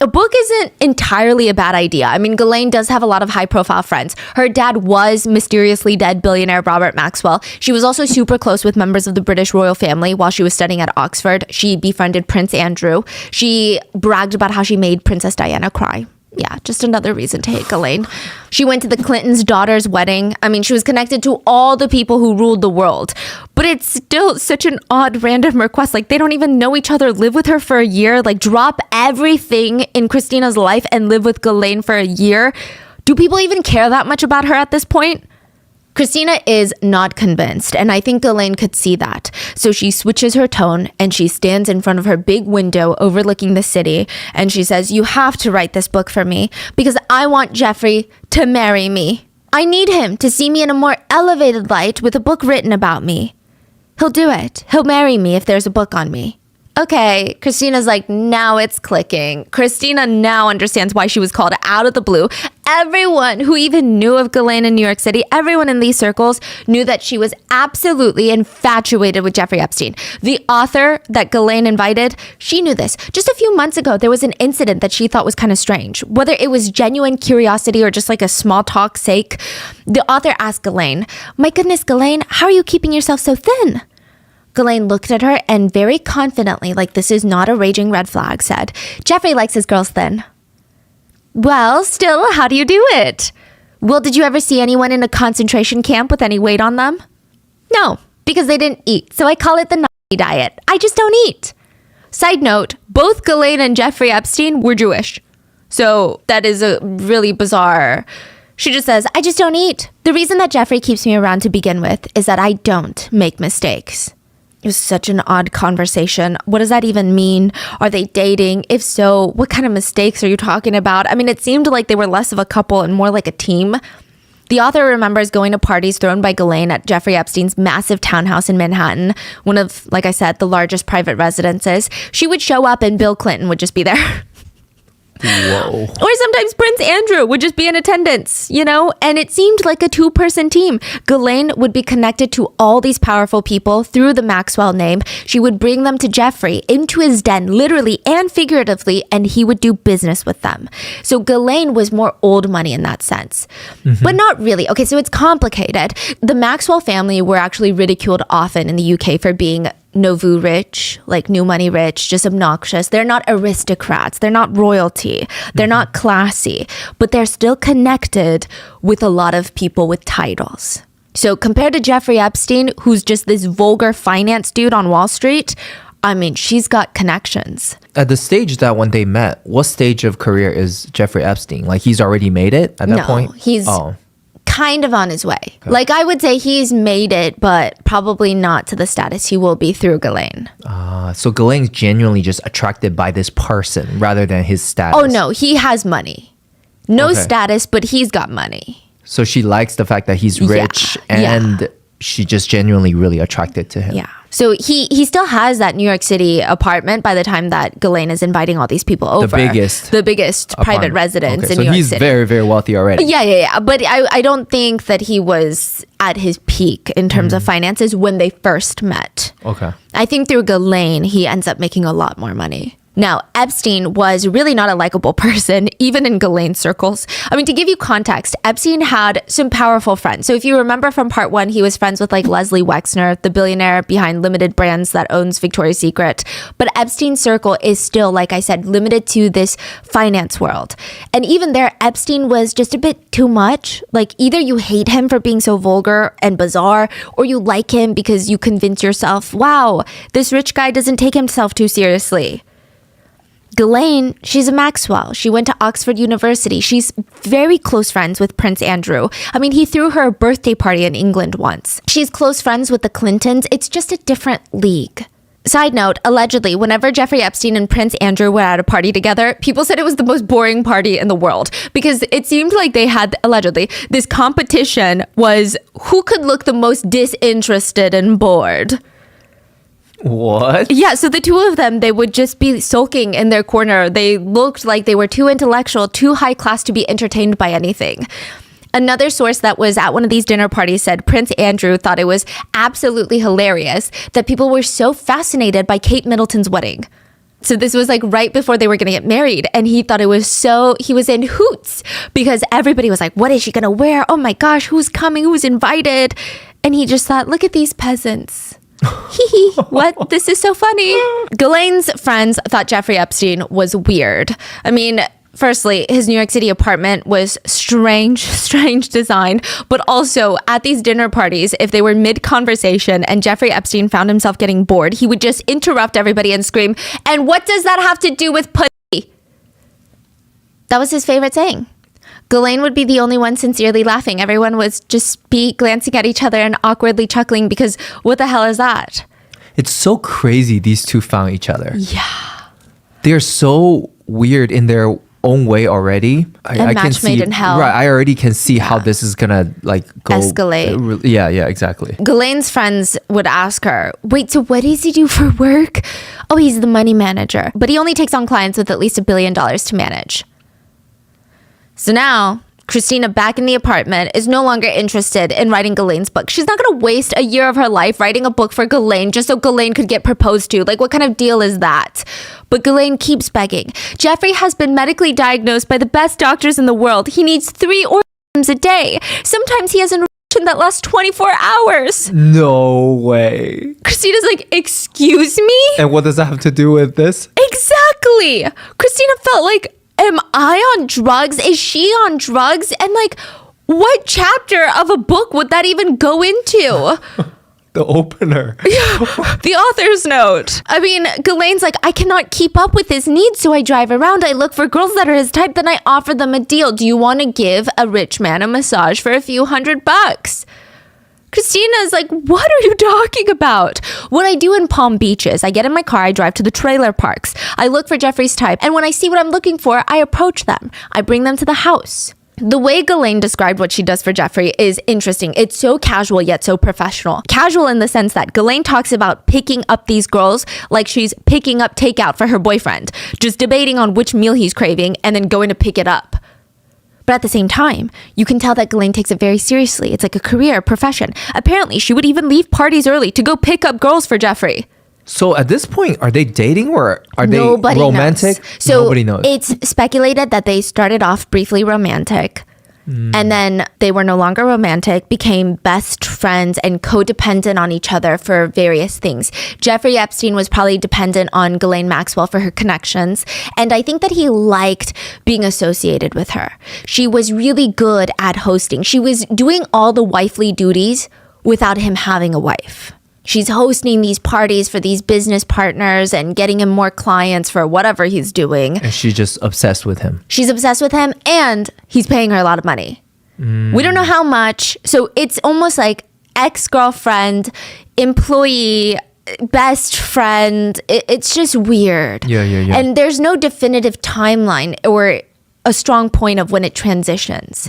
A book isn't entirely a bad idea. I mean, Ghislaine does have a lot of high-profile friends. Her dad was mysteriously dead billionaire Robert Maxwell. She was also super close with members of the British royal family while she was studying at Oxford. She befriended Prince Andrew. She bragged about how she made Princess Diana cry. Yeah, just another reason to hate Ghislaine. She went to the Clintons' daughter's wedding. I mean, she was connected to all the people who ruled the world. But it's still such an odd random request. Like, they don't even know each other. Live with her for a year. Like, drop everything in Christina's life and live with Ghislaine for a year. Do people even care that much about her at this point? Christina is not convinced, and I think Ghislaine could see that. So she switches her tone and she stands in front of her big window overlooking the city, and she says, you have to write this book for me because I want Jeffrey to marry me. I need him to see me in a more elevated light with a book written about me. He'll do it. He'll marry me if there's a book on me. Okay, Christina's like, now it's clicking. Christina now understands why she was called out of the blue. Everyone who even knew of Ghislaine in New York City, everyone in these circles knew that she was absolutely infatuated with Jeffrey Epstein. The author that Ghislaine invited, she knew this. Just a few months ago, there was an incident that she thought was kind of strange. Whether it was genuine curiosity or just like a small talk sake, the author asked Ghislaine, my goodness, Ghislaine, how are you keeping yourself so thin? Ghislaine looked at her and very confidently, like this is not a raging red flag, said, Jeffrey likes his girls thin. Well, still, how do you do it? Well, did you ever see anyone in a concentration camp with any weight on them? No, because they didn't eat. So I call it the Nazi diet. I just don't eat. Side note, both Ghislaine and Jeffrey Epstein were Jewish. So that is a really bizarre. She just says, I just don't eat. The reason that Jeffrey keeps me around to begin with is that I don't make mistakes. It was such an odd conversation. What does that even mean? Are they dating? If so, what kind of mistakes are you talking about? I mean, it seemed like they were less of a couple and more like a team. The author remembers going to parties thrown by Ghislaine at Jeffrey Epstein's massive townhouse in Manhattan, one of, like I said, the largest private residences. She would show up and Bill Clinton would just be there. Whoa. Or sometimes Prince Andrew would just be in attendance, and it seemed like a two-person team. Ghislaine would be connected to all these powerful people through the Maxwell name. She would bring them to Jeffrey into his den, literally and figuratively, and he would do business with them. So Ghislaine was more old money in that sense, but not really. Okay, so it's complicated. The Maxwell family were actually ridiculed often in the UK for being nouveau rich, like new money rich, just obnoxious. They're not aristocrats. They're not royalty. They're not classy, but they're still connected with a lot of people with titles. So compared to Jeffrey Epstein, who's just this vulgar finance dude on Wall Street, I mean, she's got connections. At the stage that when they met, what stage of career is Jeffrey Epstein? Like, he's already made it at that point? He's kind of on his way. Okay. Like, I would say he's made it, but probably not to the status he will be through Ghislaine. So Ghislaine's genuinely just attracted by this person rather than his status. Oh, no, he has money. No Okay. status, but he's got money. So she likes the fact that he's rich and she just genuinely really attracted to him. Yeah. So he still has that New York City apartment by the time that Ghislaine is inviting all these people over. The biggest private residence in so New York he's City. very, very wealthy already. Yeah. But I don't think that he was at his peak in terms of finances when they first met. Okay. I think through Ghislaine, he ends up making a lot more money. Now, Epstein was really not a likable person, even in Ghislaine's circles. I mean, to give you context, Epstein had some powerful friends. So if you remember from part one, he was friends with like Leslie Wexner, the billionaire behind Limited Brands that owns Victoria's Secret. But Epstein's circle is still, like I said, limited to this finance world. And even there, Epstein was just a bit too much. Like either you hate him for being so vulgar and bizarre, or you like him because you convince yourself, wow, this rich guy doesn't take himself too seriously. Ghislaine, she's a Maxwell. She went to Oxford University. She's very close friends with Prince Andrew. I mean, he threw her a birthday party in England once. She's close friends with the Clintons. It's just a different league. Side note, allegedly, whenever Jeffrey Epstein and Prince Andrew were at a party together, people said it was the most boring party in the world because it seemed like they had, allegedly, this competition was who could look the most disinterested and bored. What? Yeah, so the two of them, they would just be sulking in their corner. They looked like they were too intellectual, too high class to be entertained by anything. Another source that was at one of these dinner parties said Prince Andrew thought it was absolutely hilarious that people were so fascinated by Kate Middleton's wedding. So this was like right before they were going to get married. And he thought it was he was in hoots because everybody was like, what is she going to wear? Oh my gosh, who's coming? Who's invited? And he just thought, look at these peasants. Hee what? This is so funny. Ghislaine's friends thought Jeffrey Epstein was weird. I mean, firstly, his New York City apartment was strange design, but also at these dinner parties, if they were mid-conversation and Jeffrey Epstein found himself getting bored, he would just interrupt everybody and scream, and what does that have to do with pussy? That was his favorite saying. Ghislaine would be the only one sincerely laughing. Everyone would just be glancing at each other and awkwardly chuckling because what the hell is that? It's so crazy these two found each other. Yeah. They're so weird in their own way already. I can match see, made in hell. Right, I already can see how this is gonna like go escalate. Yeah, exactly. Ghislaine's friends would ask her, wait, so what does he do for work? Oh, he's the money manager. But he only takes on clients with at least $1 billion to manage. So now, Christina, back in the apartment, is no longer interested in writing Ghislaine's book. She's not going to waste a year of her life writing a book for Ghislaine just so Ghislaine could get proposed to. Like, what kind of deal is that? But Ghislaine keeps begging. Jeffrey has been medically diagnosed by the best doctors in the world. He needs 3 orgasms a day. Sometimes he has an erection that lasts 24 hours. No way. Christina's like, excuse me? And what does that have to do with this? Exactly. Christina felt like, am I on drugs? Is she on drugs? And like, what chapter of a book would that even go into? The opener. The author's note. I mean, Ghislaine's like, I cannot keep up with his needs, so I drive around. I look for girls that are his type, then I offer them a deal. Do you want to give a rich man a massage for a few $100? Christina's like, what are you talking about? What I do in Palm Beach is I get in my car, I drive to the trailer parks. I look for Jeffrey's type. And when I see what I'm looking for, I approach them. I bring them to the house. The way Ghislaine described what she does for Jeffrey is interesting. It's so casual yet so professional. Casual in the sense that Ghislaine talks about picking up these girls like she's picking up takeout for her boyfriend, just debating on which meal he's craving and then going to pick it up. But at the same time, you can tell that Ghislaine takes it very seriously. It's like a career, profession. Apparently, she would even leave parties early to go pick up girls for Jeffrey. So at this point, are they dating or are Nobody they romantic? knows. So nobody knows. It's speculated that they started off briefly romantic. And then they were no longer romantic, became best friends and codependent on each other for various things. Jeffrey Epstein was probably dependent on Ghislaine Maxwell for her connections. And I think that he liked being associated with her. She was really good at hosting. She was doing all the wifely duties without him having a wife. She's hosting these parties for these business partners and getting him more clients for whatever he's doing. And she's just obsessed with him. She's obsessed with him and he's paying her a lot of money. We don't know how much. So it's almost like ex-girlfriend, employee, best friend. It's just weird. Yeah. And there's no definitive timeline or a strong point of when it transitions.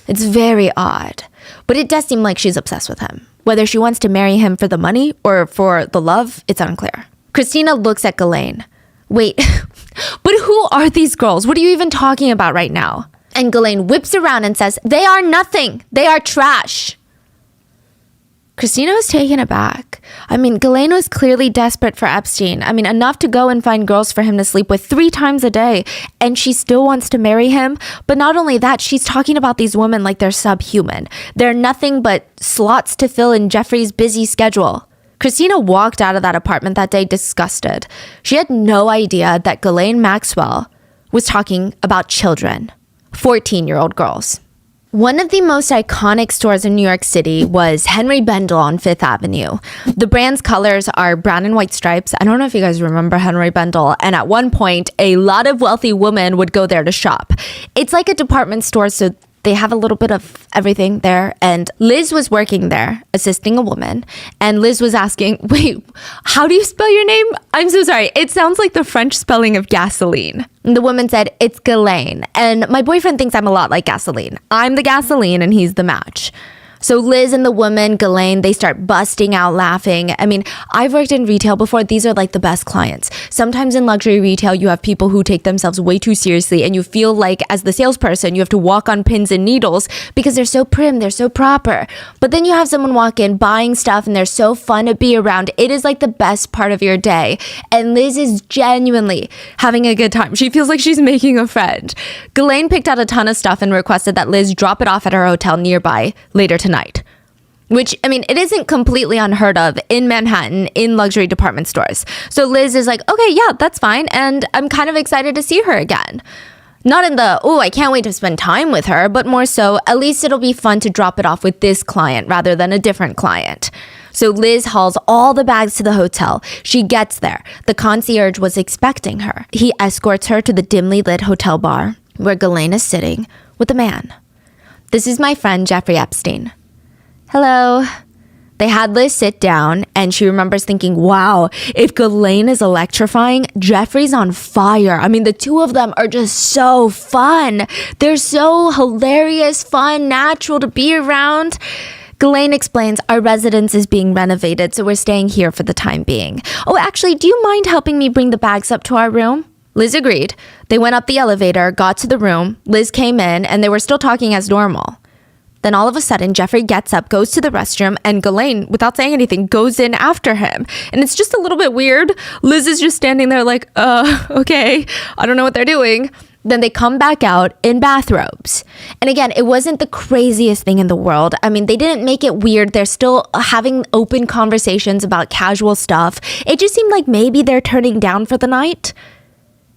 It's very odd. But it does seem like she's obsessed with him. Whether she wants to marry him for the money or for the love, it's unclear. Christina looks at Ghislaine. Wait, but who are these girls? What are you even talking about right now? And Ghislaine whips around and says, they are nothing. They are trash. Christina was taken aback. I mean, Ghislaine was clearly desperate for Epstein. I mean, enough to go and find girls for him to sleep with 3 times a day. And she still wants to marry him. But not only that, she's talking about these women like they're subhuman. They're nothing but slots to fill in Jeffrey's busy schedule. Christina walked out of that apartment that day disgusted. She had no idea that Ghislaine Maxwell was talking about children, 14-year-old girls. One of the most iconic stores in New York City was Henry Bendel on Fifth Avenue. The brand's colors are brown and white stripes. I don't know if you guys remember Henry Bendel. And at one point, a lot of wealthy women would go there to shop. It's like a department store, so they have a little bit of everything there. And Liz was working there, assisting a woman. And Liz was asking, wait, how do you spell your name? I'm so sorry. It sounds like the French spelling of gasoline. And the woman said, it's Ghislaine. And my boyfriend thinks I'm a lot like gasoline. I'm the gasoline and he's the match. So Liz and the woman, Ghislaine, they start busting out laughing. I mean, I've worked in retail before. These are like the best clients. Sometimes in luxury retail, you have people who take themselves way too seriously and you feel like as the salesperson, you have to walk on pins and needles because they're so prim, they're so proper. But then you have someone walk in buying stuff and they're so fun to be around. It is like the best part of your day. And Liz is genuinely having a good time. She feels like she's making a friend. Ghislaine picked out a ton of stuff and requested that Liz drop it off at her hotel nearby later tonight. Which, I mean, it isn't completely unheard of in Manhattan in luxury department stores. So Liz is like, okay, yeah, that's fine. And I'm kind of excited to see her again. Not in the, oh, I can't wait to spend time with her, but more so, at least it'll be fun to drop it off with this client rather than a different client. So Liz hauls all the bags to the hotel. She gets there. The concierge was expecting her. He escorts her to the dimly lit hotel bar where Ghislaine is sitting with a man. This is my friend, Jeffrey Epstein. Hello. They had Liz sit down and she remembers thinking, wow, if Ghislaine is electrifying, Jeffrey's on fire. I mean, the two of them are just so fun. They're so hilarious, fun, natural to be around. Ghislaine explains, our residence is being renovated, so we're staying here for the time being. Oh, actually, do you mind helping me bring the bags up to our room? Liz agreed. They went up the elevator, got to the room. Liz came in and they were still talking as normal. Then all of a sudden, Jeffrey gets up, goes to the restroom, and Ghislaine, without saying anything, goes in after him. And it's just a little bit weird. Liz is just standing there like, okay, I don't know what they're doing. Then they come back out in bathrobes. And again, it wasn't the craziest thing in the world. I mean, they didn't make it weird. They're still having open conversations about casual stuff. It just seemed like maybe they're turning down for the night.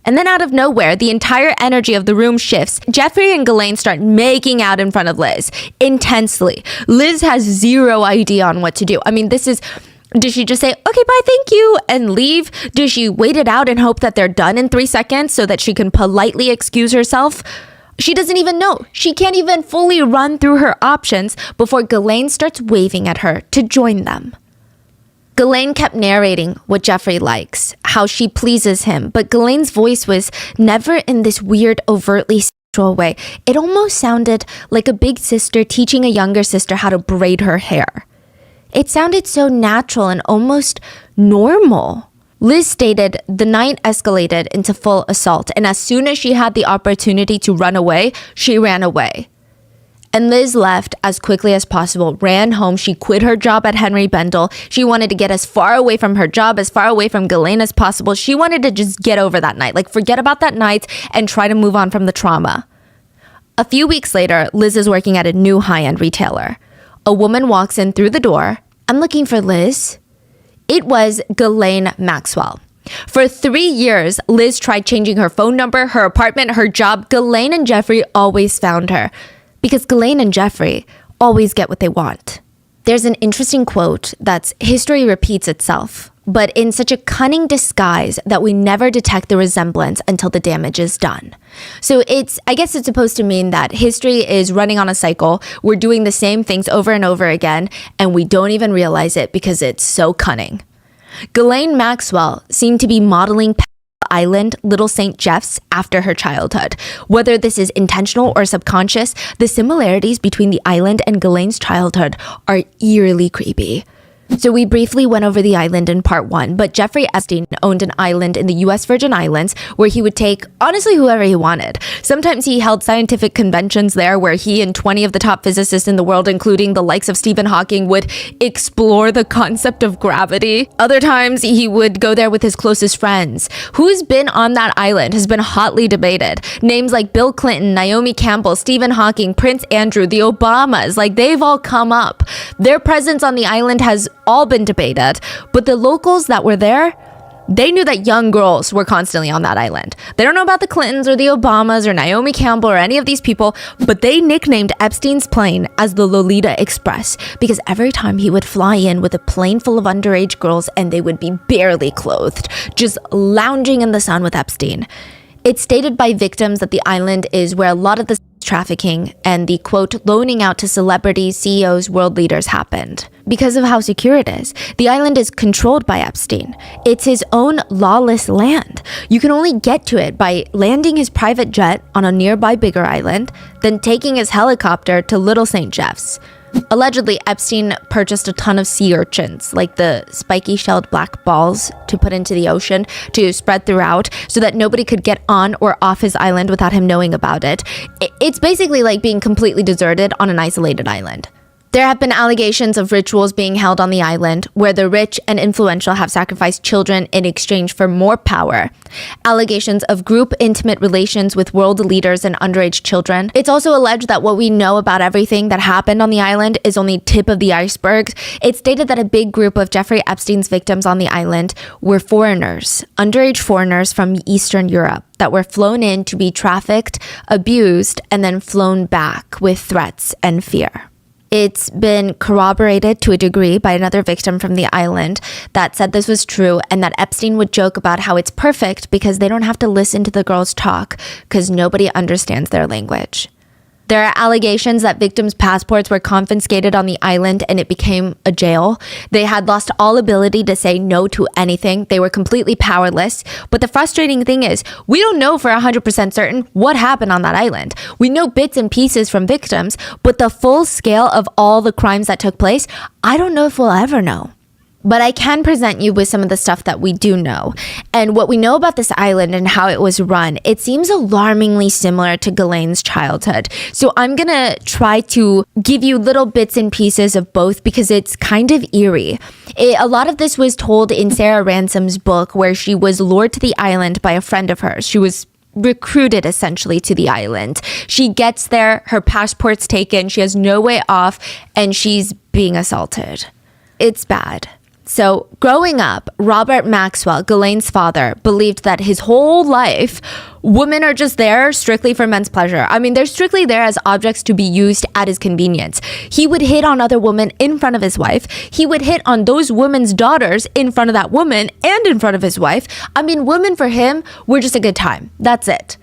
And then out of nowhere, the entire energy of the room shifts. Jeffrey and Ghislaine start making out in front of Liz intensely. Liz has zero idea on what to do. I mean, did she just say, okay, bye, thank you, and leave? Does she wait it out and hope that they're done in 3 seconds so that she can politely excuse herself? She doesn't even know. She can't even fully run through her options before Ghislaine starts waving at her to join them. Ghislaine kept narrating what Jeffrey likes, how she pleases him, but Ghislaine's voice was never in this weird, overtly sexual way. It almost sounded like a big sister teaching a younger sister how to braid her hair. It sounded so natural and almost normal. Liz stated the night escalated into full assault, and as soon as she had the opportunity to run away, she ran away. And Liz left as quickly as possible, ran home. She quit her job at Henry Bendel. She wanted to get as far away from her job, as far away from Ghislaine as possible. She wanted to just get over that night, like forget about that night and try to move on from the trauma. A few weeks later, Liz is working at a new high-end retailer. A woman walks in through the door. I'm looking for Liz. It was Ghislaine Maxwell. For 3 years, Liz tried changing her phone number, her apartment, her job. Ghislaine and Jeffrey always found her. Because Ghislaine and Jeffrey always get what they want. There's an interesting quote that's history repeats itself, but in such a cunning disguise that we never detect the resemblance until the damage is done. So I guess it's supposed to mean that history is running on a cycle. We're doing the same things over and over again, and we don't even realize it because it's so cunning. Ghislaine Maxwell seemed to be modeling island Little St. Jeff's after her childhood. Whether this is intentional or subconscious, the similarities between the island and Ghislaine's childhood are eerily creepy. So we briefly went over the island in part 1, but Jeffrey Epstein owned an island in the US Virgin Islands where he would take, honestly, whoever he wanted. Sometimes he held scientific conventions there where he and 20 of the top physicists in the world, including the likes of Stephen Hawking, would explore the concept of gravity. Other times he would go there with his closest friends. Who's been on that island has been hotly debated. Names like Bill Clinton, Naomi Campbell, Stephen Hawking, Prince Andrew, the Obamas, like they've all come up. Their presence on the island has all been debated, but the locals that were there, they knew that young girls were constantly on that island. They don't know about the Clintons or the Obamas or Naomi Campbell or any of these people, but they nicknamed Epstein's plane as the Lolita Express because every time he would fly in with a plane full of underage girls and they would be barely clothed, just lounging in the sun with Epstein. It's stated by victims that the island is where a lot of the trafficking and the quote loaning out to celebrities, CEOs, world leaders happened. Because of how secure it is, the island is controlled by Epstein. It's his own lawless land. You can only get to it by landing his private jet on a nearby bigger island, then taking his helicopter to Little St. Jeff's. Allegedly, Epstein purchased a ton of sea urchins, like the spiky-shelled black balls, to put into the ocean to spread throughout so that nobody could get on or off his island without him knowing about it. It's basically like being completely deserted on an isolated island. There have been allegations of rituals being held on the island where the rich and influential have sacrificed children in exchange for more power. Allegations of group intimate relations with world leaders and underage children. It's also alleged that what we know about everything that happened on the island is only tip of the iceberg. It's stated that a big group of Jeffrey Epstein's victims on the island were foreigners, underage foreigners from Eastern Europe that were flown in to be trafficked, abused, and then flown back with threats and fear. It's been corroborated to a degree by another victim from the island that said this was true and that Epstein would joke about how it's perfect because they don't have to listen to the girls talk because nobody understands their language. There are allegations that victims' passports were confiscated on the island and it became a jail. They had lost all ability to say no to anything. They were completely powerless. But the frustrating thing is, we don't know for 100% certain what happened on that island. We know bits and pieces from victims, but the full scale of all the crimes that took place, I don't know if we'll ever know. But I can present you with some of the stuff that we do know. And what we know about this island and how it was run, it seems alarmingly similar to Ghislaine's childhood. So I'm going to try to give you little bits and pieces of both because it's kind of eerie. A lot of this was told in Sarah Ransom's book where she was lured to the island by a friend of hers. She was recruited essentially to the island. She gets there, her passport's taken, she has no way off, and she's being assaulted. It's bad. So growing up, Robert Maxwell, Ghislaine's father, believed that his whole life, women are just there strictly for men's pleasure. I mean, they're strictly there as objects to be used at his convenience. He would hit on other women in front of his wife. He would hit on those women's daughters in front of that woman and in front of his wife. I mean, women for him were just a good time. That's it.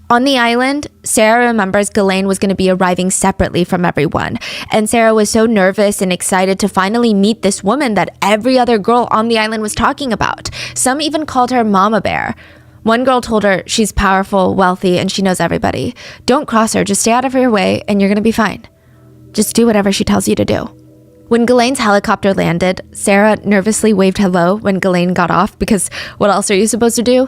On the island, Sarah remembers Ghislaine was going to be arriving separately from everyone. And Sarah was so nervous and excited to finally meet this woman that every other girl on the island was talking about. Some even called her Mama Bear. One girl told her she's powerful, wealthy, and she knows everybody. Don't cross her, just stay out of her way and you're going to be fine. Just do whatever she tells you to do. When Ghislaine's helicopter landed, Sarah nervously waved hello when Ghislaine got off because what else are you supposed to do?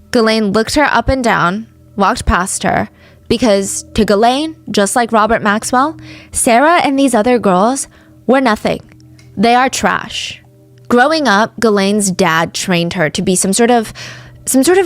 Ghislaine looked her up and down, walked past her, because to Ghislaine, just like Robert Maxwell, Sarah and these other girls were nothing. They are trash. Growing up, Ghislaine's dad trained her to be some sort of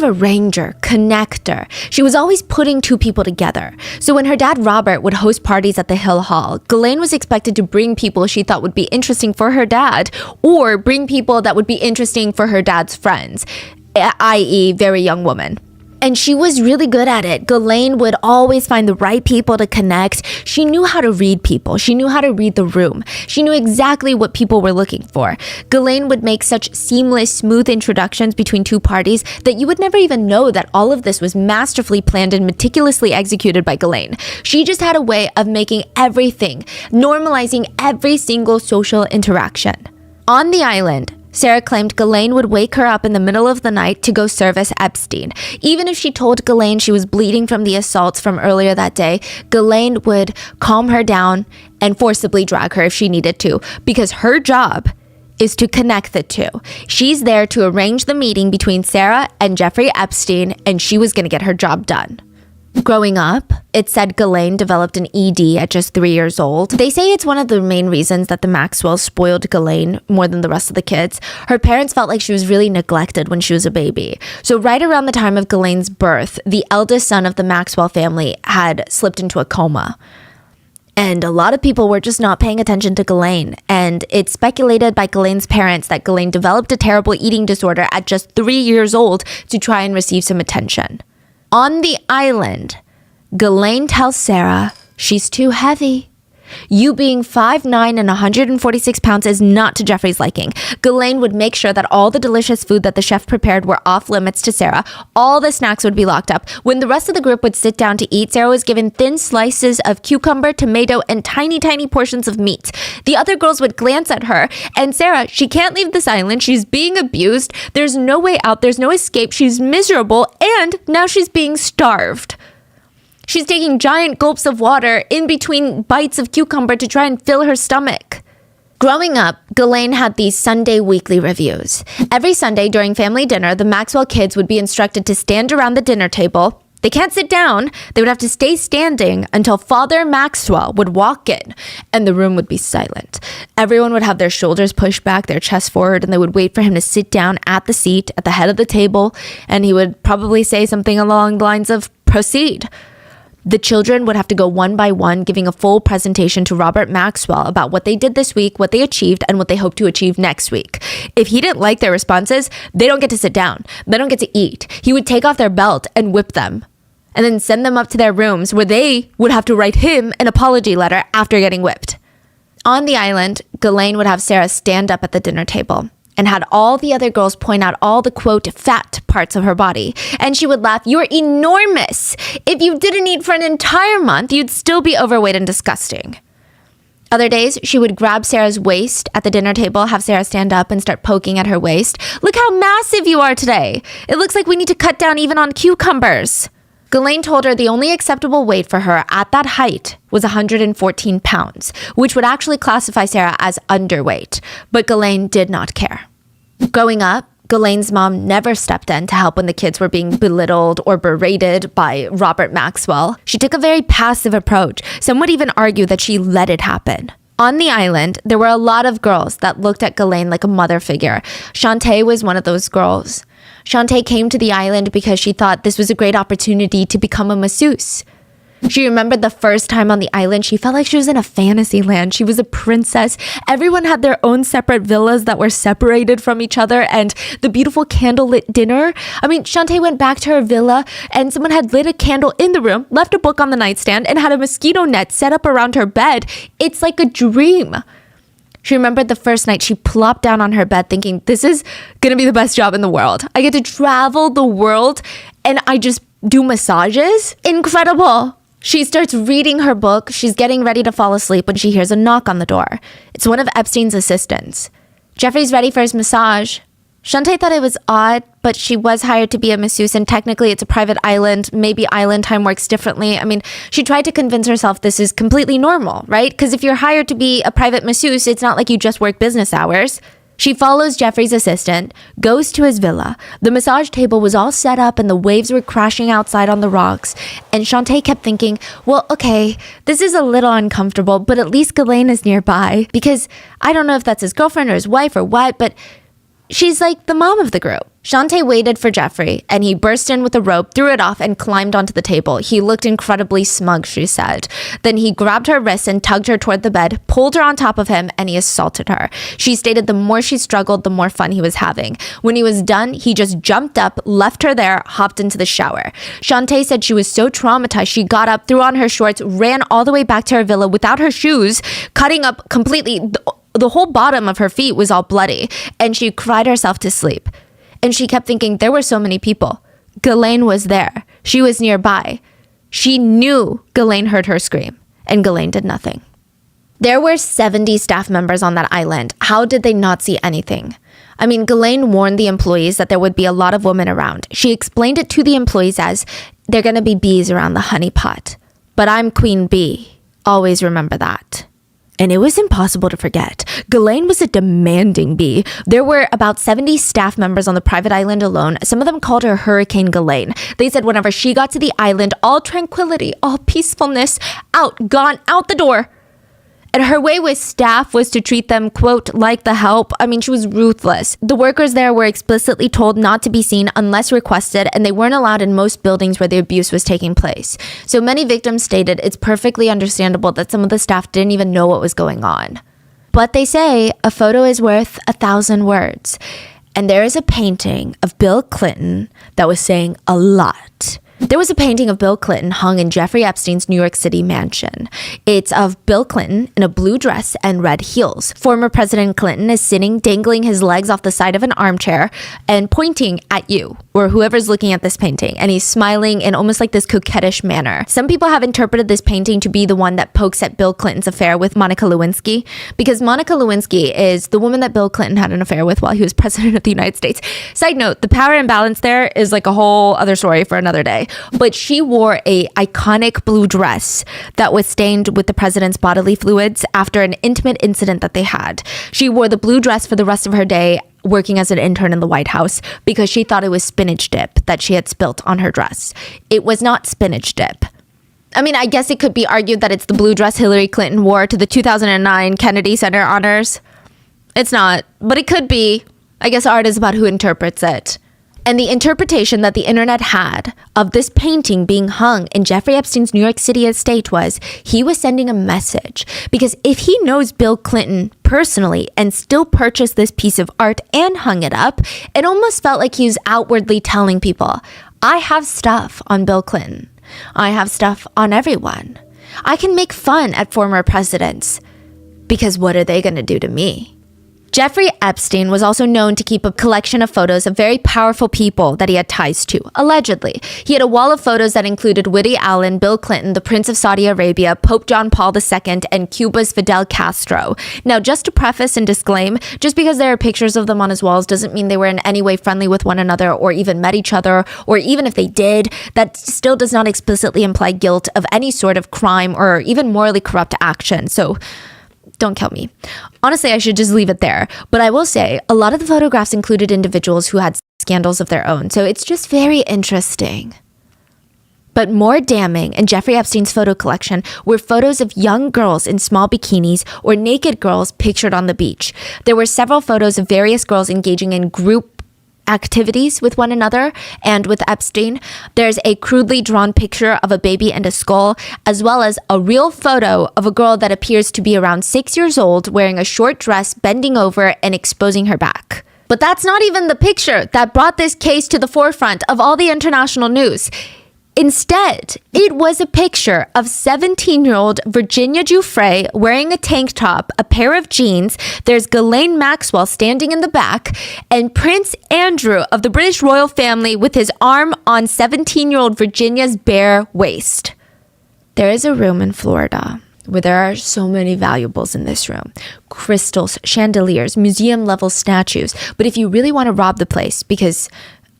a ranger, connector. She was always putting two people together. So when her dad Robert would host parties at the Hill Hall, Ghislaine was expected to bring people she thought would be interesting for her dad, or bring people that would be interesting for her dad's friends, i.e. very young women. And she was really good at it. Ghislaine would always find the right people to connect. She knew how to read people. She knew how to read the room. She knew exactly what people were looking for. Ghislaine would make such seamless, smooth introductions between two parties that you would never even know that all of this was masterfully planned and meticulously executed by Ghislaine. She just had a way of making everything, normalizing every single social interaction. On the island, Sarah claimed Ghislaine would wake her up in the middle of the night to go service Epstein. Even if she told Ghislaine she was bleeding from the assaults from earlier that day, Ghislaine would calm her down and forcibly drag her if she needed to, because her job is to connect the two. She's there to arrange the meeting between Sarah and Jeffrey Epstein, and she was going to get her job done. Growing up, it said Ghislaine developed an ED at just 3 years old. They say it's one of the main reasons that the Maxwells spoiled Ghislaine more than the rest of the kids. Her parents felt like she was really neglected when she was a baby. So right around the time of Ghislaine's birth, the eldest son of the Maxwell family had slipped into a coma. And a lot of people were just not paying attention to Ghislaine. And it's speculated by Ghislaine's parents that Ghislaine developed a terrible eating disorder at just 3 years old to try and receive some attention. On the island, Ghislaine tells Sarah she's too heavy. You being 5'9" and 146 pounds is not to Jeffrey's liking. Ghislaine would make sure that all the delicious food that the chef prepared were off limits to Sarah. All the snacks would be locked up. When the rest of the group would sit down to eat, Sarah was given thin slices of cucumber, tomato, and tiny, tiny portions of meat. The other girls would glance at her, and Sarah, she can't leave this island. She's being abused. There's no way out. There's no escape. She's miserable, and now she's being starved. She's taking giant gulps of water in between bites of cucumber to try and fill her stomach. Growing up, Ghislaine had these Sunday weekly reviews. Every Sunday during family dinner, the Maxwell kids would be instructed to stand around the dinner table. They can't sit down. They would have to stay standing until Father Maxwell would walk in, and the room would be silent. Everyone would have their shoulders pushed back, their chest forward, and they would wait for him to sit down at the seat at the head of the table, and he would probably say something along the lines of, "Proceed." The children would have to go one by one, giving a full presentation to Robert Maxwell about what they did this week, what they achieved, and what they hope to achieve next week. If he didn't like their responses, they don't get to sit down. They don't get to eat. He would take off their belt and whip them, and then send them up to their rooms where they would have to write him an apology letter after getting whipped. On the island, Ghislaine would have Sarah stand up at the dinner table and had all the other girls point out all the, quote, fat parts of her body. And she would laugh, "You're enormous. If you didn't eat for an entire month, you'd still be overweight and disgusting." Other days, she would grab Sarah's waist at the dinner table, have Sarah stand up and start poking at her waist. "Look how massive you are today. It looks like we need to cut down even on cucumbers." Ghislaine told her the only acceptable weight for her at that height was 114 pounds, which would actually classify Sarah as underweight. But Ghislaine did not care. Growing up, Ghislaine's mom never stepped in to help when the kids were being belittled or berated by Robert Maxwell. She took a very passive approach. Some would even argue that she let it happen. On the island, there were a lot of girls that looked at Ghislaine like a mother figure. Shantae was one of those girls. Shantae came to the island because she thought this was a great opportunity to become a masseuse. She remembered the first time on the island, she felt like she was in a fantasy land. She was a princess. Everyone had their own separate villas that were separated from each other, and the beautiful candlelit dinner. I mean, Shantae went back to her villa and someone had lit a candle in the room, left a book on the nightstand, and had a mosquito net set up around her bed. It's like a dream. She remembered the first night she plopped down on her bed thinking, this is going to be the best job in the world. I get to travel the world and I just do massages. Incredible. She starts reading her book. She's getting ready to fall asleep when she hears a knock on the door. It's one of Epstein's assistants. Jeffrey's ready for his massage. Shantae thought it was odd, but she was hired to be a masseuse, and technically it's a private island. Maybe island time works differently. I mean, she tried to convince herself this is completely normal, right? Because if you're hired to be a private masseuse, it's not like you just work business hours. She follows Jeffrey's assistant, goes to his villa. The massage table was all set up and the waves were crashing outside on the rocks. And Shantae kept thinking, well, okay, this is a little uncomfortable, but at least Ghislaine is nearby. Because I don't know if that's his girlfriend or his wife or what, but she's like the mom of the group. Shantae waited for Jeffrey, and he burst in with a rope, threw it off, and climbed onto the table. He looked incredibly smug, she said. Then he grabbed her wrists and tugged her toward the bed, pulled her on top of him, and he assaulted her. She stated the more she struggled, the more fun he was having. When he was done, he just jumped up, left her there, hopped into the shower. Shantae said she was so traumatized, she got up, threw on her shorts, ran all the way back to her villa without her shoes, cutting up completely. The whole bottom of her feet was all bloody, and she cried herself to sleep. And she kept thinking there were so many people. Ghislaine was there. She was nearby. She knew Ghislaine heard her scream, and Ghislaine did nothing. There were 70 staff members on that island. How did they not see anything? I mean, Ghislaine warned the employees that there would be a lot of women around. She explained it to the employees as, they're going to be bees around the honey pot. But I'm queen bee. Always remember that. And it was impossible to forget. Ghislaine was a demanding bee. There were about 70 staff members on the private island alone. Some of them called her Hurricane Ghislaine. They said whenever she got to the island, all tranquility, all peacefulness, gone, out the door. And her way with staff was to treat them, quote, like the help. I mean, she was ruthless. The workers there were explicitly told not to be seen unless requested, and they weren't allowed in most buildings where the abuse was taking place. So many victims stated it's perfectly understandable that some of the staff didn't even know what was going on. But they say a photo is worth 1,000 words. And there is a painting of Bill Clinton that was saying a lot. There was a painting of Bill Clinton hung in Jeffrey Epstein's New York City mansion. It's of Bill Clinton in a blue dress and red heels. Former President Clinton is sitting, dangling his legs off the side of an armchair and pointing at you, or whoever's looking at this painting. And he's smiling in almost like this coquettish manner. Some people have interpreted this painting to be the one that pokes at Bill Clinton's affair with Monica Lewinsky, because Monica Lewinsky is the woman that Bill Clinton had an affair with while he was president of the United States. Side note, the power imbalance there is like a whole other story for another day. But she wore a iconic blue dress that was stained with the president's bodily fluids after an intimate incident that they had. She wore the blue dress for the rest of her day working as an intern in the White House because she thought it was spinach dip that she had spilt on her dress. It was not spinach dip. I mean, I guess it could be argued that it's the blue dress Hillary Clinton wore to the 2009 Kennedy Center honors. It's not, but it could be. I guess art is about who interprets it. And the interpretation that the internet had of this painting being hung in Jeffrey Epstein's New York City estate was he was sending a message. Because if he knows Bill Clinton personally and still purchased this piece of art and hung it up, it almost felt like he was outwardly telling people, I have stuff on Bill Clinton. I have stuff on everyone. I can make fun at former presidents because what are they going to do to me? Jeffrey Epstein was also known to keep a collection of photos of very powerful people that he had ties to, allegedly. He had a wall of photos that included Woody Allen, Bill Clinton, the Prince of Saudi Arabia, Pope John Paul II, and Cuba's Fidel Castro. Now, just to preface and disclaim, just because there are pictures of them on his walls doesn't mean they were in any way friendly with one another or even met each other, or even if they did, that still does not explicitly imply guilt of any sort of crime or even morally corrupt action. So don't kill me. Honestly, I should just leave it there. But I will say, a lot of the photographs included individuals who had scandals of their own. So it's just very interesting. But more damning in Jeffrey Epstein's photo collection were photos of young girls in small bikinis or naked girls pictured on the beach. There were several photos of various girls engaging in group activities with one another and with Epstein. There's a crudely drawn picture of a baby and a skull, as well as a real photo of a girl that appears to be around 6 years old wearing a short dress, bending over and exposing her back. But that's not even the picture that brought this case to the forefront of all the international news. Instead, it was a picture of 17-year-old Virginia Giuffre wearing a tank top, a pair of jeans. There's Ghislaine Maxwell standing in the back, and Prince Andrew of the British royal family with his arm on 17-year-old Virginia's bare waist. There is a room in Florida where there are so many valuables in this room. Crystals, chandeliers, museum-level statues. But if you really want to rob the place, because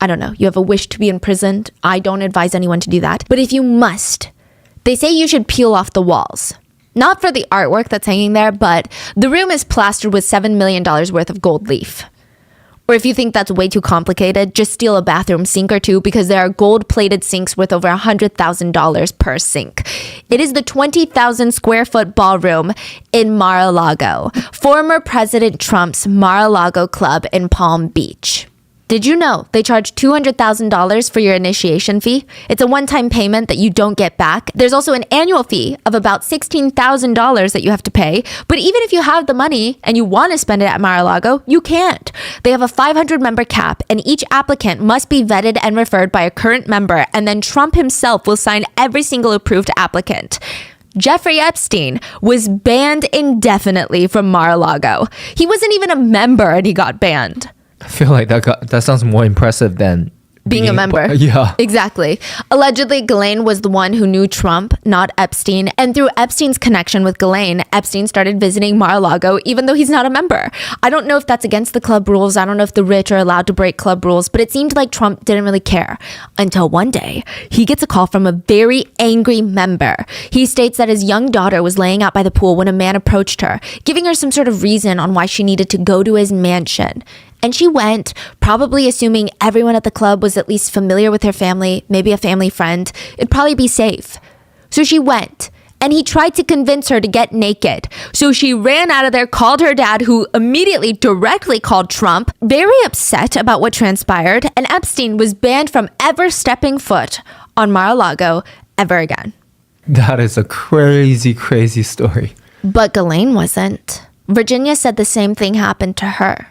I don't know, you have a wish to be imprisoned, I don't advise anyone to do that. But if you must, they say you should peel off the walls. Not for the artwork that's hanging there, but the room is plastered with $7 million worth of gold leaf. Or if you think that's way too complicated, just steal a bathroom sink or two, because there are gold-plated sinks worth over $100,000 per sink. It is the 20,000 square foot ballroom in Mar-a-Lago, former President Trump's Mar-a-Lago club in Palm Beach. Did you know they charge $200,000 for your initiation fee? It's a one-time payment that you don't get back. There's also an annual fee of about $16,000 that you have to pay. But even if you have the money and you want to spend it at Mar-a-Lago, you can't. They have a 500-member cap, and each applicant must be vetted and referred by a current member, and then Trump himself will sign every single approved applicant. Jeffrey Epstein was banned indefinitely from Mar-a-Lago. He wasn't even a member and he got banned. I feel like that sounds more impressive than being a member. Yeah. Exactly. Allegedly, Ghislaine was the one who knew Trump, not Epstein. And through Epstein's connection with Ghislaine, Epstein started visiting Mar-a-Lago, even though he's not a member. I don't know if that's against the club rules. I don't know if the rich are allowed to break club rules, but it seemed like Trump didn't really care until one day he gets a call from a very angry member. He states that his young daughter was laying out by the pool when a man approached her, giving her some sort of reason on why she needed to go to his mansion. And she went, probably assuming everyone at the club was at least familiar with her family, maybe a family friend. It'd probably be safe. So she went, and he tried to convince her to get naked. So she ran out of there, called her dad, who immediately directly called Trump, very upset about what transpired, and Epstein was banned from ever stepping foot on Mar-a-Lago ever again. That is a crazy, crazy story. But Ghislaine wasn't. Virginia said the same thing happened to her.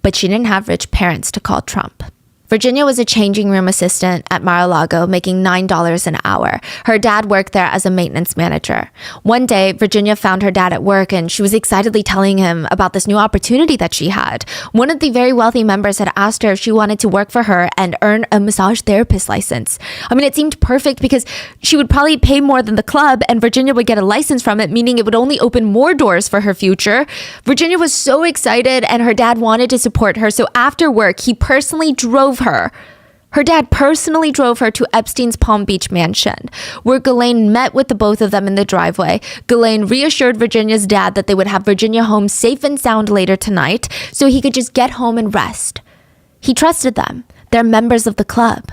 But she didn't have rich parents to call Trump. Virginia was a changing room assistant at Mar-a-Lago, making $9 an hour. Her dad worked there as a maintenance manager. One day, Virginia found her dad at work, and she was excitedly telling him about this new opportunity that she had. One of the very wealthy members had asked her if she wanted to work for her and earn a massage therapist license. I mean, it seemed perfect because she would probably pay more than the club, and Virginia would get a license from it, meaning it would only open more doors for her future. Virginia was so excited, and her dad wanted to support her, so after work, he personally drove her. Her dad personally drove her to Epstein's Palm Beach mansion, where Ghislaine met with the both of them in the driveway. Ghislaine reassured Virginia's dad that they would have Virginia home safe and sound later tonight, so he could just get home and rest. He trusted them. They're members of the club.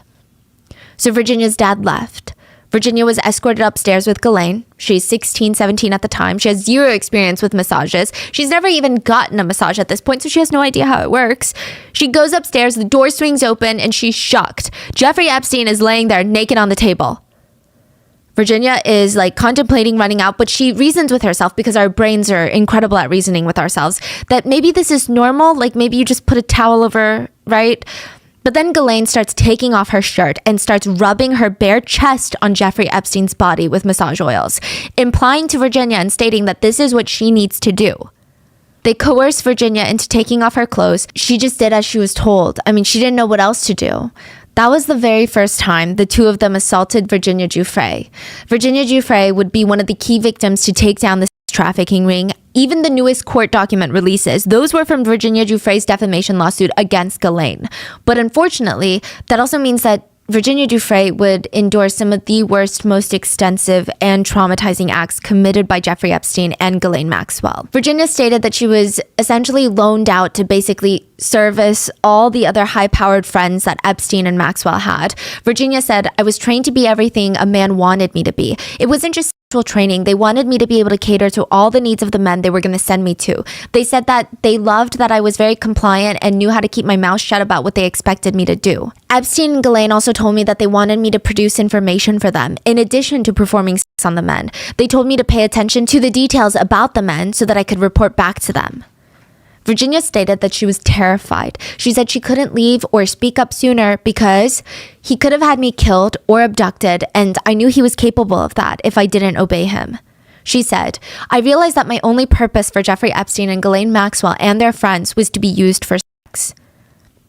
So Virginia's dad left. Virginia was escorted upstairs with Ghislaine. She's 16, 17 at the time. She has zero experience with massages. She's never even gotten a massage at this point, so she has no idea how it works. She goes upstairs, the door swings open, and she's shocked. Jeffrey Epstein is laying there naked on the table. Virginia is contemplating running out, but she reasons with herself, because our brains are incredible at reasoning with ourselves, that maybe this is normal, maybe you just put a towel over, right? But then Ghislaine starts taking off her shirt and starts rubbing her bare chest on Jeffrey Epstein's body with massage oils, implying to Virginia and stating that this is what she needs to do. They coerced Virginia into taking off her clothes. She just did as she was told. I mean, she didn't know what else to do. That was the very first time the two of them assaulted Virginia Giuffre. Virginia Giuffre would be one of the key victims to take down the trafficking ring. Even the newest court document releases, those were from Virginia Giuffre's defamation lawsuit against Ghislaine. But unfortunately, that also means that Virginia Giuffre would endure some of the worst, most extensive and traumatizing acts committed by Jeffrey Epstein and Ghislaine Maxwell. Virginia stated that she was essentially loaned out to basically service all the other high-powered friends that Epstein and Maxwell had. Virginia said, "I was trained to be everything a man wanted me to be. It wasn't just sexual training. They wanted me to be able to cater to all the needs of the men they were going to send me to. They said that they loved that I was very compliant and knew how to keep my mouth shut about what they expected me to do." Epstein and Ghislaine also told me that they wanted me to produce information for them, in addition to performing sex on the men. They told me to pay attention to the details about the men so that I could report back to them. Virginia stated that she was terrified. She said she couldn't leave or speak up sooner because he could have had me killed or abducted, and I knew he was capable of that if I didn't obey him. She said, "I realized that my only purpose for Jeffrey Epstein and Ghislaine Maxwell and their friends was to be used for sex."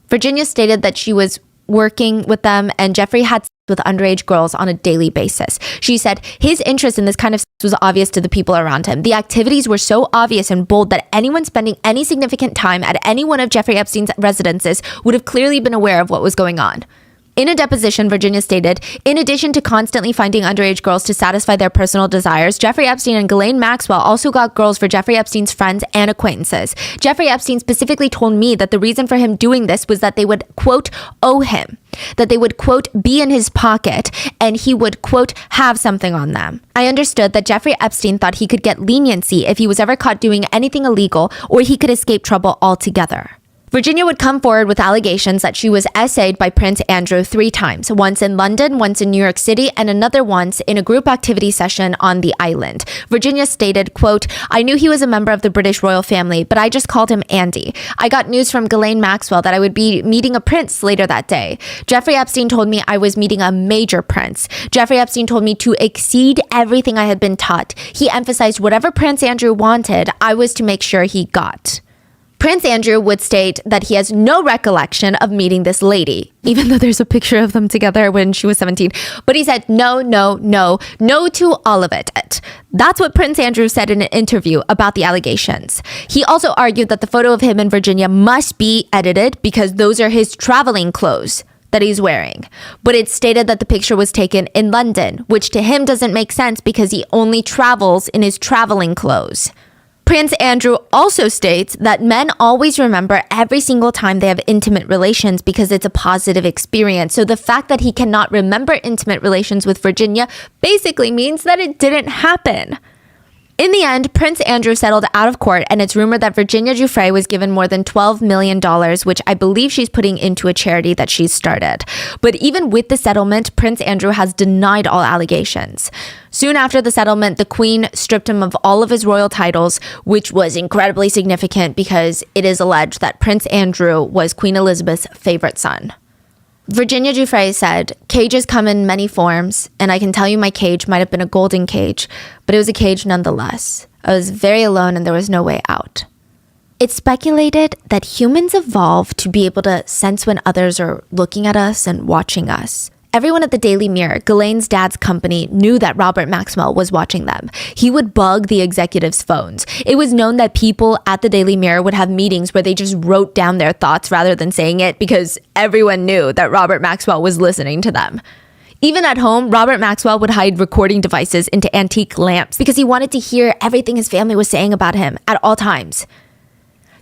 Virginia stated that she was working with them, and Jeffrey had sex with underage girls on a daily basis. She said his interest in this kind of sex was obvious to the people around him. The activities were so obvious and bold that anyone spending any significant time at any one of Jeffrey Epstein's residences would have clearly been aware of what was going on. In a deposition, Virginia stated, "In addition to constantly finding underage girls to satisfy their personal desires, Jeffrey Epstein and Ghislaine Maxwell also got girls for Jeffrey Epstein's friends and acquaintances. Jeffrey Epstein specifically told me that the reason for him doing this was that they would, quote, owe him, that they would, quote, be in his pocket, and he would, quote, have something on them. I understood that Jeffrey Epstein thought he could get leniency if he was ever caught doing anything illegal, or he could escape trouble altogether." Virginia would come forward with allegations that she was essayed by Prince Andrew 3 times, once in London, once in New York City, and another once in a group activity session on the island. Virginia stated, quote, "I knew he was a member of the British royal family, but I just called him Andy. I got news from Ghislaine Maxwell that I would be meeting a prince later that day. Jeffrey Epstein told me I was meeting a major prince. Jeffrey Epstein told me to exceed everything I had been taught. He emphasized whatever Prince Andrew wanted, I was to make sure he got." Prince Andrew would state that he has no recollection of meeting this lady, even though there's a picture of them together when she was 17. But he said no to all of it. That's what Prince Andrew said in an interview about the allegations. He also argued that the photo of him in Virginia must be edited because those are his traveling clothes that he's wearing. But it stated that the picture was taken in London, which to him doesn't make sense because he only travels in his traveling clothes. Prince Andrew also states that men always remember every single time they have intimate relations because it's a positive experience. So the fact that he cannot remember intimate relations with Virginia basically means that it didn't happen. In the end, Prince Andrew settled out of court, and it's rumored that Virginia Giuffre was given more than $12 million, which I believe she's putting into a charity that she's started. But even with the settlement, Prince Andrew has denied all allegations. Soon after the settlement, the Queen stripped him of all of his royal titles, which was incredibly significant because it is alleged that Prince Andrew was Queen Elizabeth's favorite son. Virginia Giuffre said, "Cages come in many forms, and I can tell you my cage might have been a golden cage, but it was a cage nonetheless. I was very alone and there was no way out." It's speculated that humans evolved to be able to sense when others are looking at us and watching us. Everyone at the Daily Mirror, Ghislaine's dad's company, knew that Robert Maxwell was watching them. He would bug the executives' phones. It was known that people at the Daily Mirror would have meetings where they just wrote down their thoughts rather than saying it because everyone knew that Robert Maxwell was listening to them. Even at home, Robert Maxwell would hide recording devices into antique lamps because he wanted to hear everything his family was saying about him at all times.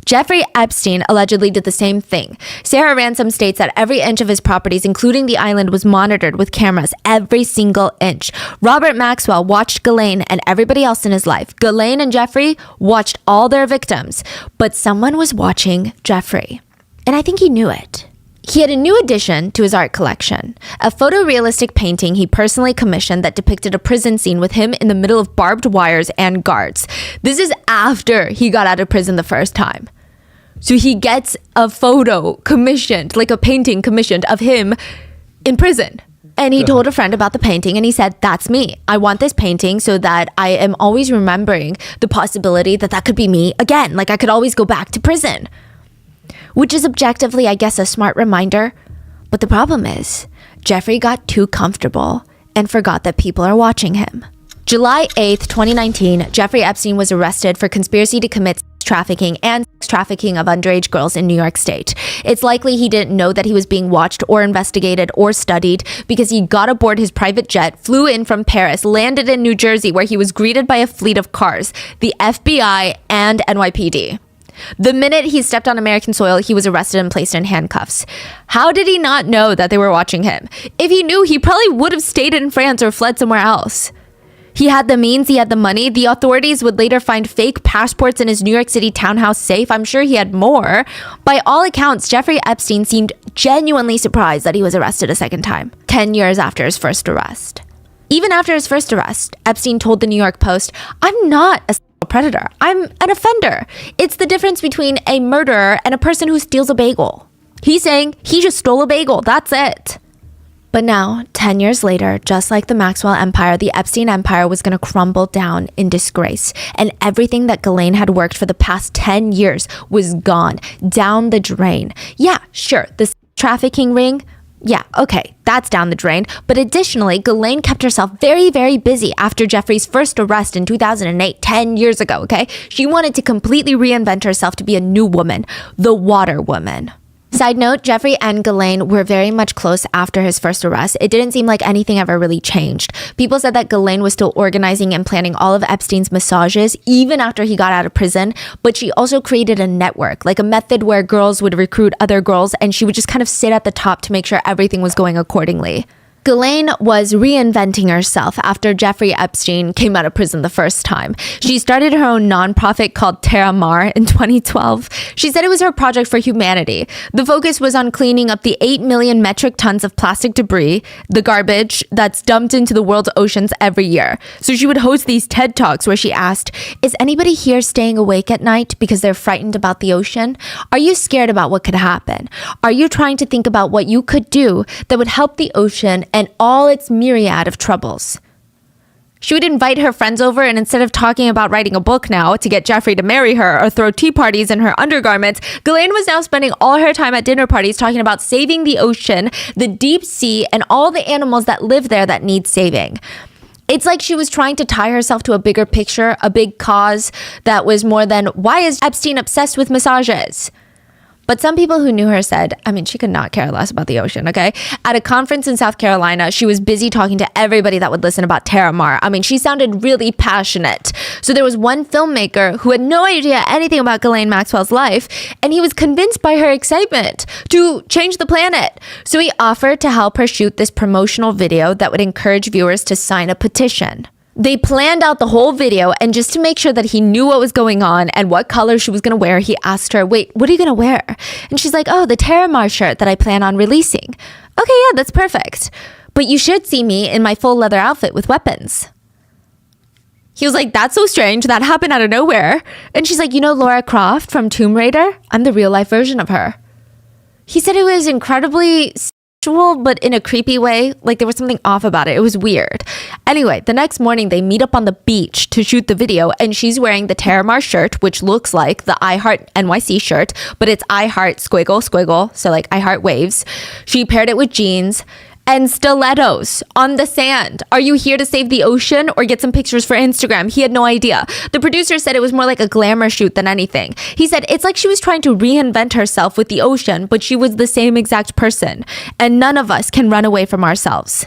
Jeffrey Epstein allegedly did the same thing. Sarah Ransom states that every inch of his properties, including the island, was monitored with cameras, every single inch. Robert Maxwell watched Ghislaine and everybody else in his life. Ghislaine and Jeffrey watched all their victims, but someone was watching Jeffrey. And I think he knew it. He had a new addition to his art collection, a photorealistic painting he personally commissioned that depicted a prison scene with him in the middle of barbed wires and guards. This is after he got out of prison the first time. So he gets a photo commissioned, like a painting commissioned of him in prison. And he told a friend about the painting and he said, "That's me. I want this painting so that I am always remembering the possibility that that could be me again. Like I could always go back to prison." Which is objectively, I guess, a smart reminder. But the problem is, Jeffrey got too comfortable and forgot that people are watching him. July 8th, 2019, Jeffrey Epstein was arrested for conspiracy to commit trafficking and sex trafficking of underage girls in New York State. It's likely he didn't know that he was being watched or investigated or studied because he got aboard his private jet, flew in from Paris, landed in New Jersey where he was greeted by a fleet of cars, the FBI and NYPD. The minute he stepped on American soil, he was arrested and placed in handcuffs. How did he not know that they were watching him? If he knew, he probably would have stayed in France or fled somewhere else. He had the means, he had the money. The authorities would later find fake passports in his New York City townhouse safe. I'm sure he had more. By all accounts, Jeffrey Epstein seemed genuinely surprised that he was arrested a second time, 10 years after his first arrest. Even after his first arrest, Epstein told the New York Post, "I'm not a predator. I'm an offender. It's the difference between a murderer and a person who steals a bagel." He's saying he just stole a bagel. That's it. But now, 10 years later, just like the Maxwell empire, the Epstein empire was going to crumble down in disgrace. And everything that Ghislaine had worked for the past 10 years was gone, down the drain. Yeah, sure, the trafficking ring, yeah, okay, that's down the drain. But additionally, Ghislaine kept herself very, very busy after Jeffrey's first arrest in 2008, 10 years ago, okay? She wanted to completely reinvent herself to be a new woman, the water woman. Side note, Jeffrey and Ghislaine were very much close after his first arrest. It didn't seem like anything ever really changed. People said that Ghislaine was still organizing and planning all of Epstein's massages even after he got out of prison, but she also created a network, like a method where girls would recruit other girls and she would just kind of sit at the top to make sure everything was going accordingly. Ghislaine was reinventing herself after Jeffrey Epstein came out of prison the first time. She started her own nonprofit called Terra Mar in 2012. She said it was her project for humanity. The focus was on cleaning up the 8 million metric tons of plastic debris, the garbage that's dumped into the world's oceans every year. So she would host these TED Talks where she asked, "Is anybody here staying awake at night because they're frightened about the ocean? Are you scared about what could happen? Are you trying to think about what you could do that would help the ocean and all its myriad of troubles?" She would invite her friends over, and instead of talking about writing a book now to get Jeffrey to marry her or throw tea parties in her undergarments, Ghislaine was now spending all her time at dinner parties talking about saving the ocean, the deep sea, and all the animals that live there that need saving. It's like she was trying to tie herself to a bigger picture, a big cause that was more than, why is Epstein obsessed with massages? But some people who knew her said, she could not care less about the ocean, okay? At a conference in South Carolina, she was busy talking to everybody that would listen about Terramar. She sounded really passionate. So there was one filmmaker who had no idea anything about Ghislaine Maxwell's life, and he was convinced by her excitement to change the planet. So he offered to help her shoot this promotional video that would encourage viewers to sign a petition. They planned out the whole video, and just to make sure that he knew what was going on and what color she was going to wear, he asked her, wait, what are you going to wear? And she's like, oh, the Terramar shirt that I plan on releasing. Okay, yeah, that's perfect. But you should see me in my full leather outfit with weapons. He was like, that's so strange. That happened out of nowhere. And she's like, Lara Croft from Tomb Raider? I'm the real life version of her. He said it was incredibly but in a creepy way. Like there was something off about it. It was weird. Anyway, the next morning they meet up on the beach to shoot the video, and she's wearing the Terramar shirt, which looks like the I Heart NYC shirt, but it's I Heart squiggle squiggle, so like I Heart waves. She paired it with jeans and stilettos on the sand. Are you here to save the ocean or get some pictures for Instagram? He had no idea. The producer said it was more like a glamour shoot than anything. He said it's like she was trying to reinvent herself with the ocean, but she was the same exact person. And none of us can run away from ourselves.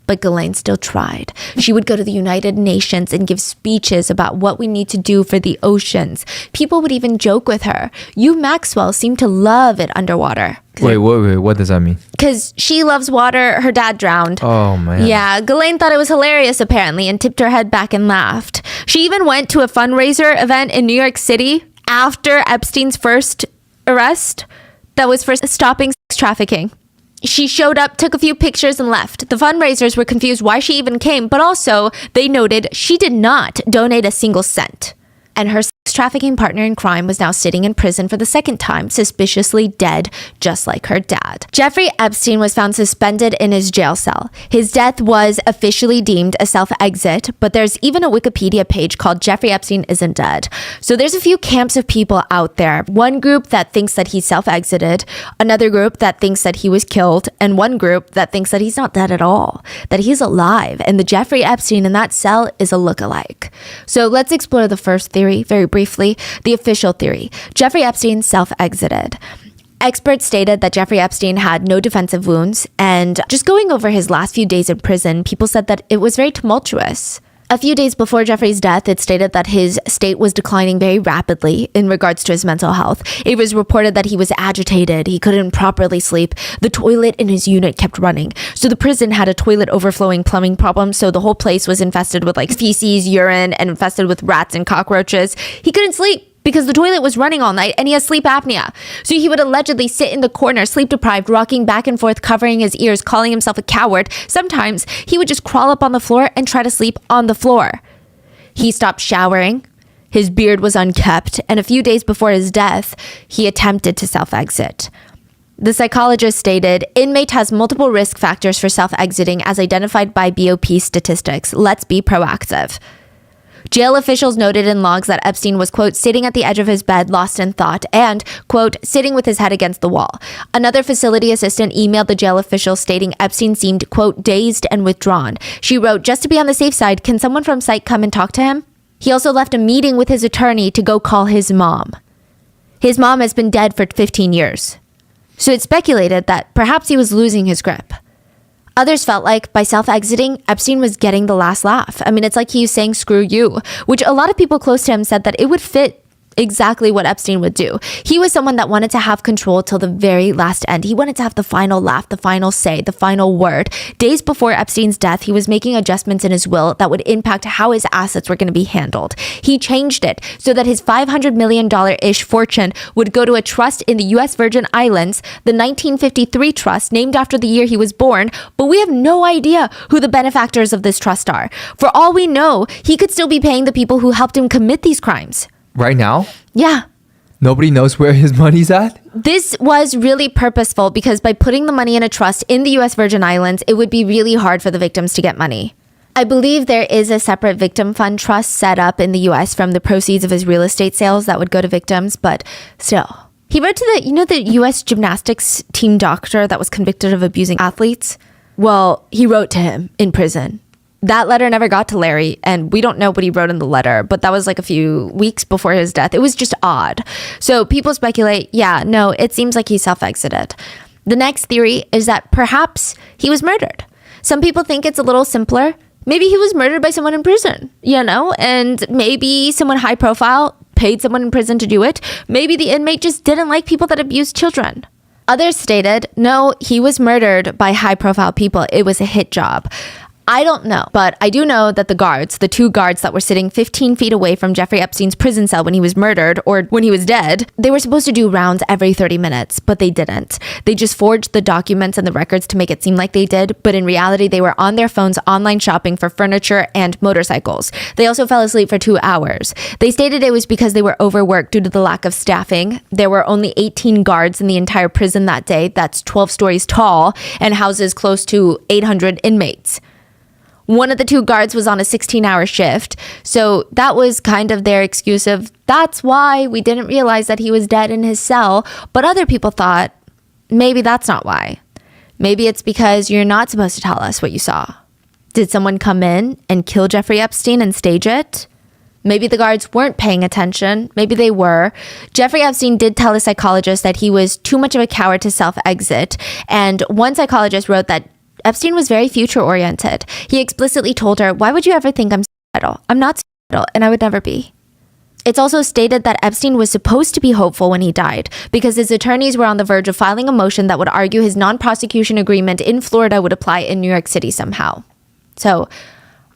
But Ghislaine still tried. She would go to the United Nations and give speeches about what we need to do for the oceans. People would even joke with her. You, Maxwell, seem to love it underwater. Wait, what does that mean? Because she loves water. Her dad drowned. Oh, man. Yeah, Ghislaine thought it was hilarious, apparently, and tipped her head back and laughed. She even went to a fundraiser event in New York City after Epstein's first arrest that was for stopping sex trafficking. She showed up, took a few pictures, and left. The fundraisers were confused why she even came, but also they noted she did not donate a single cent. And her sex trafficking partner in crime was now sitting in prison for the second time, suspiciously dead, just like her dad. Jeffrey Epstein was found suspended in his jail cell. His death was officially deemed a self-exit, but there's even a Wikipedia page called Jeffrey Epstein Isn't Dead. So there's a few camps of people out there. One group that thinks that he self-exited, another group that thinks that he was killed, and one group that thinks that he's not dead at all, that he's alive, and the Jeffrey Epstein in that cell is a look-alike. So let's explore the first theory very briefly, the official theory. Jeffrey Epstein self-exited. Experts stated that Jeffrey Epstein had no defensive wounds, and just going over his last few days in prison, people said that it was very tumultuous. A few days before Jeffrey's death, it stated that his state was declining very rapidly in regards to his mental health. It was reported that he was agitated, he couldn't properly sleep, the toilet in his unit kept running. So the prison had a toilet overflowing plumbing problem, so the whole place was infested with like feces, urine, and infested with rats and cockroaches. He couldn't sleep because the toilet was running all night and he has sleep apnea. So he would allegedly sit in the corner, sleep deprived, rocking back and forth, covering his ears, calling himself a coward. Sometimes he would just crawl up on the floor and try to sleep on the floor. He stopped showering. His beard was unkept. And a few days before his death, he attempted to self-exit. The psychologist stated, inmate has multiple risk factors for self-exiting as identified by BOP statistics. Let's be proactive. Jail officials noted in logs that Epstein was, quote, sitting at the edge of his bed, lost in thought, and, quote, sitting with his head against the wall. Another facility assistant emailed the jail official stating Epstein seemed, quote, dazed and withdrawn. She wrote, just to be on the safe side, can someone from psych come and talk to him? He also left a meeting with his attorney to go call his mom. His mom has been dead for 15 years. So it's speculated that perhaps he was losing his grip. Others felt like by self-exiting, Epstein was getting the last laugh. It's like he was saying, screw you, which a lot of people close to him said that it would fit exactly what Epstein would do. He was someone that wanted to have control till the very last end. He wanted to have the final laugh, the final say, the final word. Days before Epstein's death, he was making adjustments in his will that would impact how his assets were going to be handled. He changed it so that his $500 million-ish fortune would go to a trust in the U.S. Virgin Islands, the 1953 trust named after the year he was born, but we have no idea who the benefactors of this trust are. For all we know, he could still be paying the people who helped him commit these crimes. Right now? Yeah. Nobody knows where his money's at? This was really purposeful because by putting the money in a trust in the U.S. Virgin Islands, it would be really hard for the victims to get money. I believe there is a separate victim fund trust set up in the US from the proceeds of his real estate sales that would go to victims, but still. He wrote to the US gymnastics team doctor that was convicted of abusing athletes? Well, he wrote to him in prison. That letter never got to Larry, and we don't know what he wrote in the letter, but that was like a few weeks before his death. It was just odd. So people speculate, yeah, no, it seems like he self-exited. The next theory is that perhaps he was murdered. Some people think it's a little simpler. Maybe he was murdered by someone in prison, and maybe someone high profile paid someone in prison to do it. Maybe the inmate just didn't like people that abused children. Others stated, no, he was murdered by high profile people. It was a hit job. I don't know, but I do know that the two guards that were sitting 15 feet away from Jeffrey Epstein's prison cell when he was murdered or when he was dead, they were supposed to do rounds every 30 minutes, but they didn't. They just forged the documents and the records to make it seem like they did, but in reality, they were on their phones online shopping for furniture and motorcycles. They also fell asleep for 2 hours. They stated it was because they were overworked due to the lack of staffing. There were only 18 guards in the entire prison that day. That's 12 stories tall and houses close to 800 inmates. One of the two guards was on a 16-hour shift, so that was kind of their excuse of, that's why we didn't realize that he was dead in his cell, but other people thought, maybe that's not why. Maybe it's because you're not supposed to tell us what you saw. Did someone come in and kill Jeffrey Epstein and stage it? Maybe the guards weren't paying attention. Maybe they were. Jeffrey Epstein did tell a psychologist that he was too much of a coward to self-exit, and one psychologist wrote that Epstein was very future-oriented. He explicitly told her, why would you ever think I'm suicidal? I'm not suicidal, and I would never be. It's also stated that Epstein was supposed to be hopeful when he died because his attorneys were on the verge of filing a motion that would argue his non-prosecution agreement in Florida would apply in New York City somehow. So,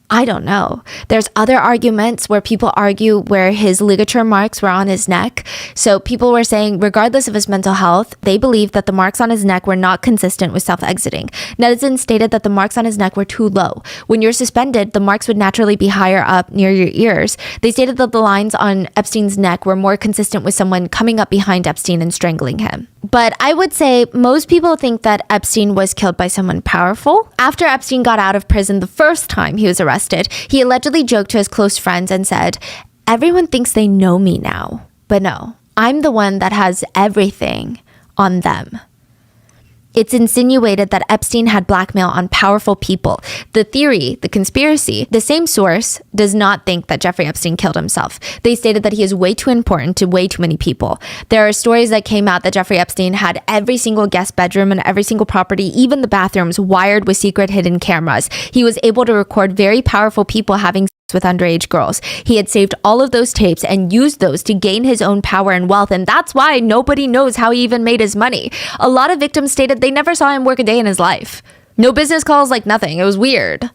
I don't know. There's other arguments where people argue where his ligature marks were on his neck. So people were saying, regardless of his mental health, they believed that the marks on his neck were not consistent with self-exiting. Netizens stated that the marks on his neck were too low. When you're suspended, the marks would naturally be higher up near your ears. They stated that the lines on Epstein's neck were more consistent with someone coming up behind Epstein and strangling him. But I would say most people think that Epstein was killed by someone powerful. After Epstein got out of prison the first time he was arrested, he allegedly joked to his close friends and said, everyone thinks they know me now, but no, I'm the one that has everything on them. It's insinuated that Epstein had blackmail on powerful people. The theory, the conspiracy, the same source does not think that Jeffrey Epstein killed himself. They stated that he is way too important to way too many people. There are stories that came out that Jeffrey Epstein had every single guest bedroom and every single property, even the bathrooms, wired with secret hidden cameras. He was able to record very powerful people having sex with underage girls. He had saved all of those tapes and used those to gain his own power and wealth, and that's why nobody knows how he even made his money. A lot of victims stated they never saw him work a day in his life. No business calls, like nothing. It was weird.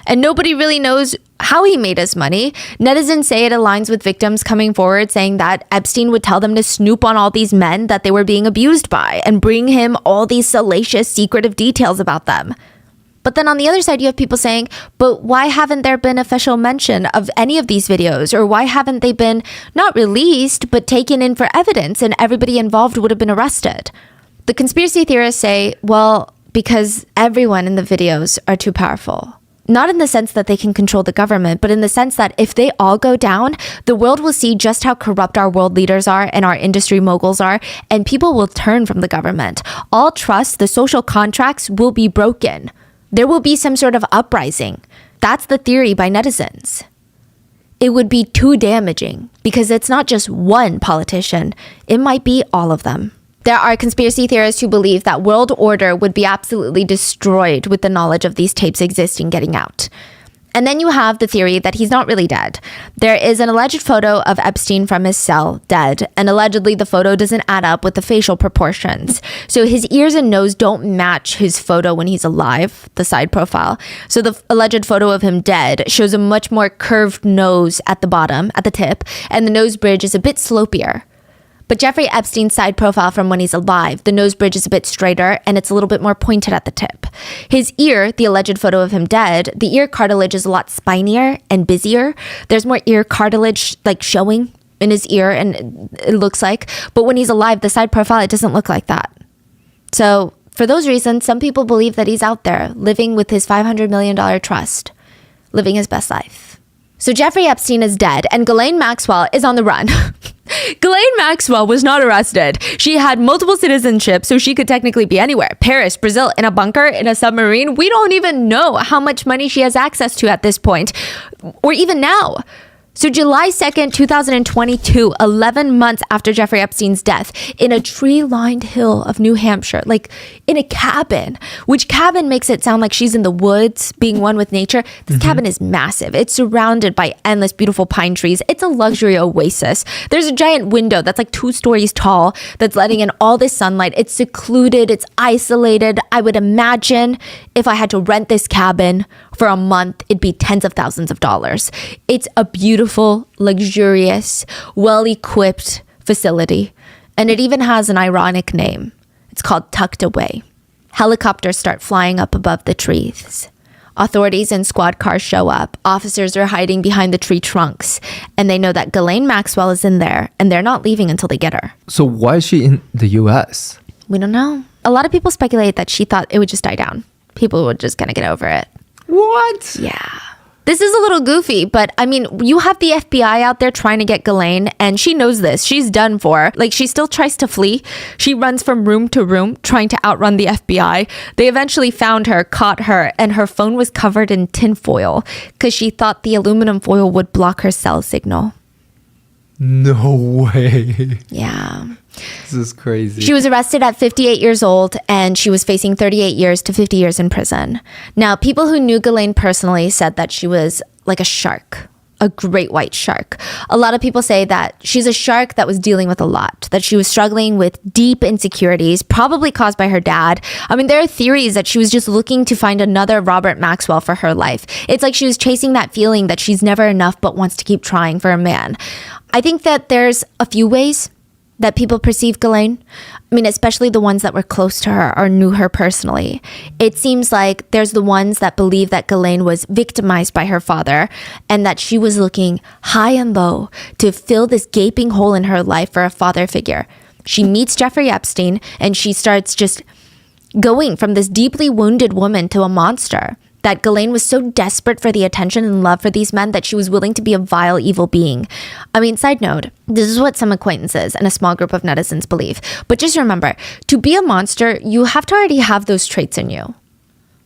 And nobody really knows how he made his money. Netizens say it aligns with victims coming forward saying that Epstein would tell them to snoop on all these men that they were being abused by and bring him all these salacious, secretive details about them. But then on the other side, you have people saying, but why haven't there been official mention of any of these videos? Or why haven't they been not released, but taken in for evidence and everybody involved would have been arrested? The conspiracy theorists say, well, because everyone in the videos are too powerful. Not in the sense that they can control the government, but in the sense that if they all go down, the world will see just how corrupt our world leaders are and our industry moguls are, and people will turn from the government. All trust, the social contracts will be broken. There will be some sort of uprising. That's the theory by netizens. It would be too damaging because it's not just one politician. It might be all of them. There are conspiracy theorists who believe that world order would be absolutely destroyed with the knowledge of these tapes existing getting out. And then you have the theory that he's not really dead. There is an alleged photo of Epstein from his cell, dead, and allegedly the photo doesn't add up with the facial proportions. So his ears and nose don't match his photo when he's alive, the side profile. So the alleged photo of him dead shows a much more curved nose at the bottom, at the tip, and the nose bridge is a bit slopier. But Jeffrey Epstein's side profile from when he's alive, the nose bridge is a bit straighter and it's a little bit more pointed at the tip. His ear, the alleged photo of him dead, the ear cartilage is a lot spinier and busier. There's more ear cartilage like showing in his ear and it looks like. But when he's alive, the side profile, it doesn't look like that. So for those reasons, some people believe that he's out there living with his $500 million trust, living his best life. So Jeffrey Epstein is dead and Ghislaine Maxwell is on the run. Ghislaine Maxwell was not arrested. She had multiple citizenships, so she could technically be anywhere. Paris, Brazil, in a bunker, in a submarine. We don't even know how much money she has access to at this point, or even now. So July 2nd, 2022, 11 months after Jeffrey Epstein's death, in a tree-lined hill of New Hampshire, like in a cabin, which cabin makes it sound like she's in the woods, being one with nature. This cabin is massive. It's surrounded by endless beautiful pine trees. It's a luxury oasis. There's a giant window that's like 2 stories tall that's letting in all this sunlight. It's secluded. It's isolated. I would imagine if I had to rent this cabin for a month, it'd be tens of thousands of dollars. It's a beautiful, luxurious, well-equipped facility. And it even has an ironic name. It's called Tucked Away. Helicopters start flying up above the trees. Authorities and squad cars show up. Officers are hiding behind the tree trunks. And they know that Ghislaine Maxwell is in there, and they're not leaving until they get her. So why is she in the US? We don't know. A lot of people speculate that she thought it would just die down. People would just kind of get over it. What? Yeah. This is a little goofy, but I mean, you have the FBI out there trying to get Ghislaine, and she knows this. She's done for. Like, she still tries to flee. She runs from room to room trying to outrun the FBI. They eventually found her, caught her, and her phone was covered in tinfoil because she thought the aluminum foil would block her cell signal. No way. Yeah. This is crazy. She was arrested at 58 years old and she was facing 38 years to 50 years in prison. Now, people who knew Ghislaine personally said that she was like a shark, a great white shark. A lot of people say that she's a shark that was dealing with a lot, that she was struggling with deep insecurities, probably caused by her dad. I mean, there are theories that she was just looking to find another Robert Maxwell for her life. It's like she was chasing that feeling that she's never enough but wants to keep trying for a man. I think that there's a few ways that people perceive Ghislaine. I mean, especially the ones that were close to her or knew her personally. It seems like there's the ones that believe that Ghislaine was victimized by her father and that she was looking high and low to fill this gaping hole in her life for a father figure. She meets Jeffrey Epstein and she starts just going from this deeply wounded woman to a monster. That Ghislaine was so desperate for the attention and love for these men that she was willing to be a vile, evil being. I mean, side note, this is what some acquaintances and a small group of netizens believe. But just remember, to be a monster, you have to already have those traits in you.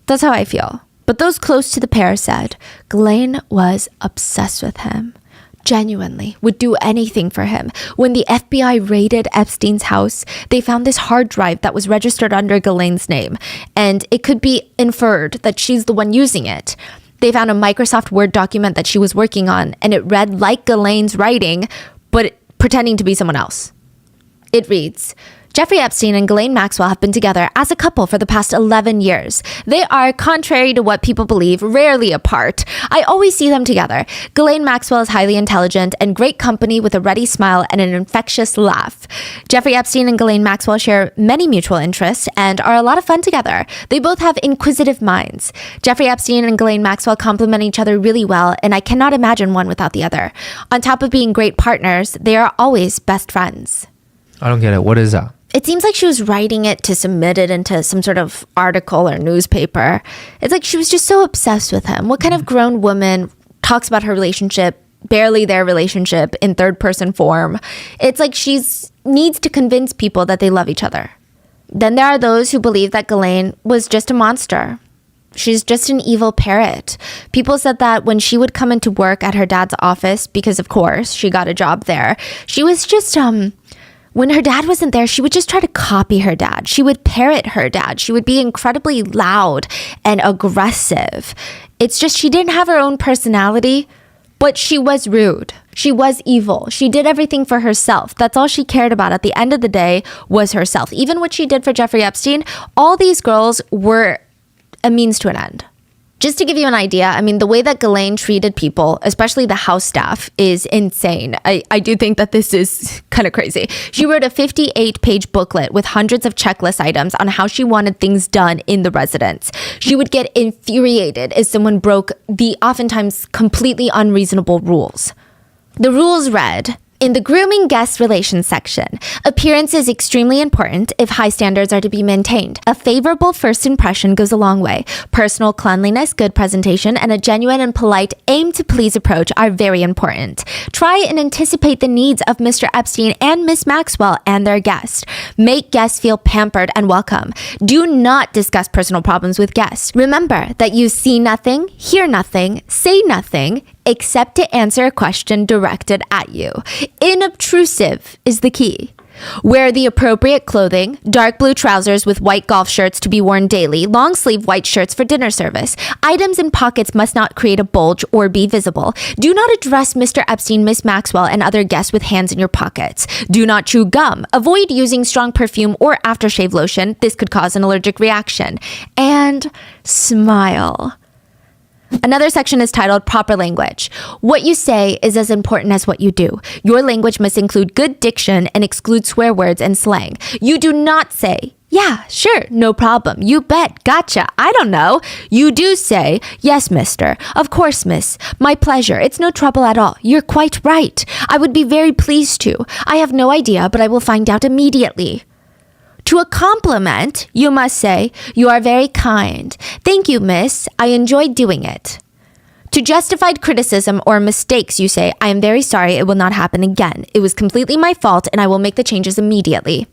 That's how I feel. But those close to the pair said Ghislaine was obsessed with him. Genuinely would do anything for him. When the FBI raided Epstein's house, they found this hard drive that was registered under Ghislaine's name, and it could be inferred that she's the one using it. They found a Microsoft Word document that she was working on, and it read like Ghislaine's writing, but pretending to be someone else. It reads, Jeffrey Epstein and Ghislaine Maxwell have been together as a couple for the past 11 years. They are, contrary to what people believe, rarely apart. I always see them together. Ghislaine Maxwell is highly intelligent and great company with a ready smile and an infectious laugh. Jeffrey Epstein and Ghislaine Maxwell share many mutual interests and are a lot of fun together. They both have inquisitive minds. Jeffrey Epstein and Ghislaine Maxwell complement each other really well, and I cannot imagine one without the other. On top of being great partners, they are always best friends. I don't get it. What is that? It seems like she was writing it to submit it into some sort of article or newspaper. It's like she was just so obsessed with him. What kind of grown woman talks about her relationship, barely their relationship, in third person form? It's like she needs to convince people that they love each other. Then there are those who believe that Ghislaine was just a monster. She's just an evil parrot. People said that when she would come into work at her dad's office, because of course she got a job there, she was just, when her dad wasn't there, she would just try to copy her dad. She would parrot her dad. She would be incredibly loud and aggressive. It's just she didn't have her own personality, but she was rude. She was evil. She did everything for herself. That's all she cared about at the end of the day was herself. Even what she did for Jeffrey Epstein, all these girls were a means to an end. Just to give you an idea, I mean, the way that Ghislaine treated people, especially the house staff, is insane. I do think that this is kind of crazy. She wrote a 58-page booklet with hundreds of checklist items on how she wanted things done in the residence. She would get infuriated if someone broke the oftentimes completely unreasonable rules. The rules read, In the grooming guest relations section, appearance is extremely important if high standards are to be maintained. A favorable first impression goes a long way. Personal cleanliness, good presentation, and a genuine and polite aim to please approach are very important. Try and anticipate the needs of Mr. Epstein and Miss Maxwell and their guest. Make guests feel pampered and welcome. Do not discuss personal problems with guests. Remember that you see nothing, hear nothing, say nothing, except to answer a question directed at you. Inobtrusive is the key. Wear the appropriate clothing, dark blue trousers with white golf shirts to be worn daily, long sleeve white shirts for dinner service. Items in pockets must not create a bulge or be visible. Do not address Mr. Epstein, Miss Maxwell, and other guests with hands in your pockets. Do not chew gum. Avoid using strong perfume or aftershave lotion. This could cause an allergic reaction. And smile. Another section is titled Proper Language. What you say is as important as what you do. Your language must include good diction and exclude swear words and slang. You do not say, yeah, sure, no problem, you bet, gotcha, I don't know. You do say, yes, mister, of course, miss, my pleasure, it's no trouble at all, you're quite right. I would be very pleased to. I have no idea, but I will find out immediately. To a compliment, you must say, you are very kind. Thank you, miss. I enjoyed doing it. To justified criticism or mistakes, you say, I am very sorry, it will not happen again. It was completely my fault and I will make the changes immediately.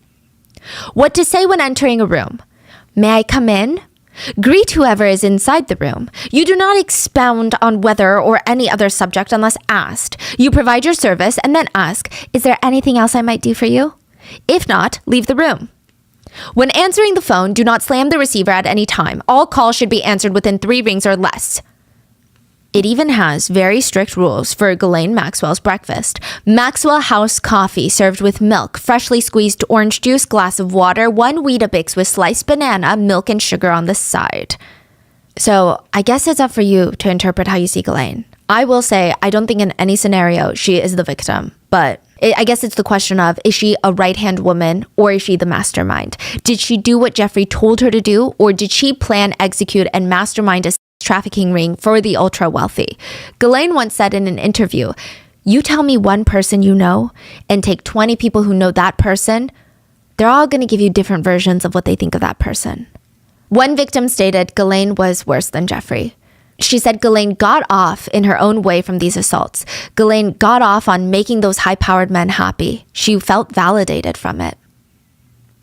What to say when entering a room? May I come in? Greet whoever is inside the room. You do not expound on weather or any other subject unless asked. You provide your service and then ask, is there anything else I might do for you? If not, leave the room. When answering the phone, do not slam the receiver at any time. All calls should be answered within 3 rings or less. It even has very strict rules for Ghislaine Maxwell's breakfast. Maxwell House coffee served with milk, freshly squeezed orange juice, glass of water, 1 Weetabix with sliced banana, milk and sugar on the side. So I guess it's up for you to interpret how you see Ghislaine. I will say, I don't think in any scenario she is the victim, but I guess it's the question of, is she a right-hand woman or is she the mastermind? Did she do what Jeffrey told her to do, or did she plan, execute, and mastermind a trafficking ring for the ultra-wealthy? Ghislaine once said in an interview, you tell me one person you know and take 20 people who know that person, they're all going to give you different versions of what they think of that person. One victim stated Ghislaine was worse than Jeffrey. She said Ghislaine got off in her own way from these assaults. Ghislaine got off on making those high-powered men happy. She felt validated from it.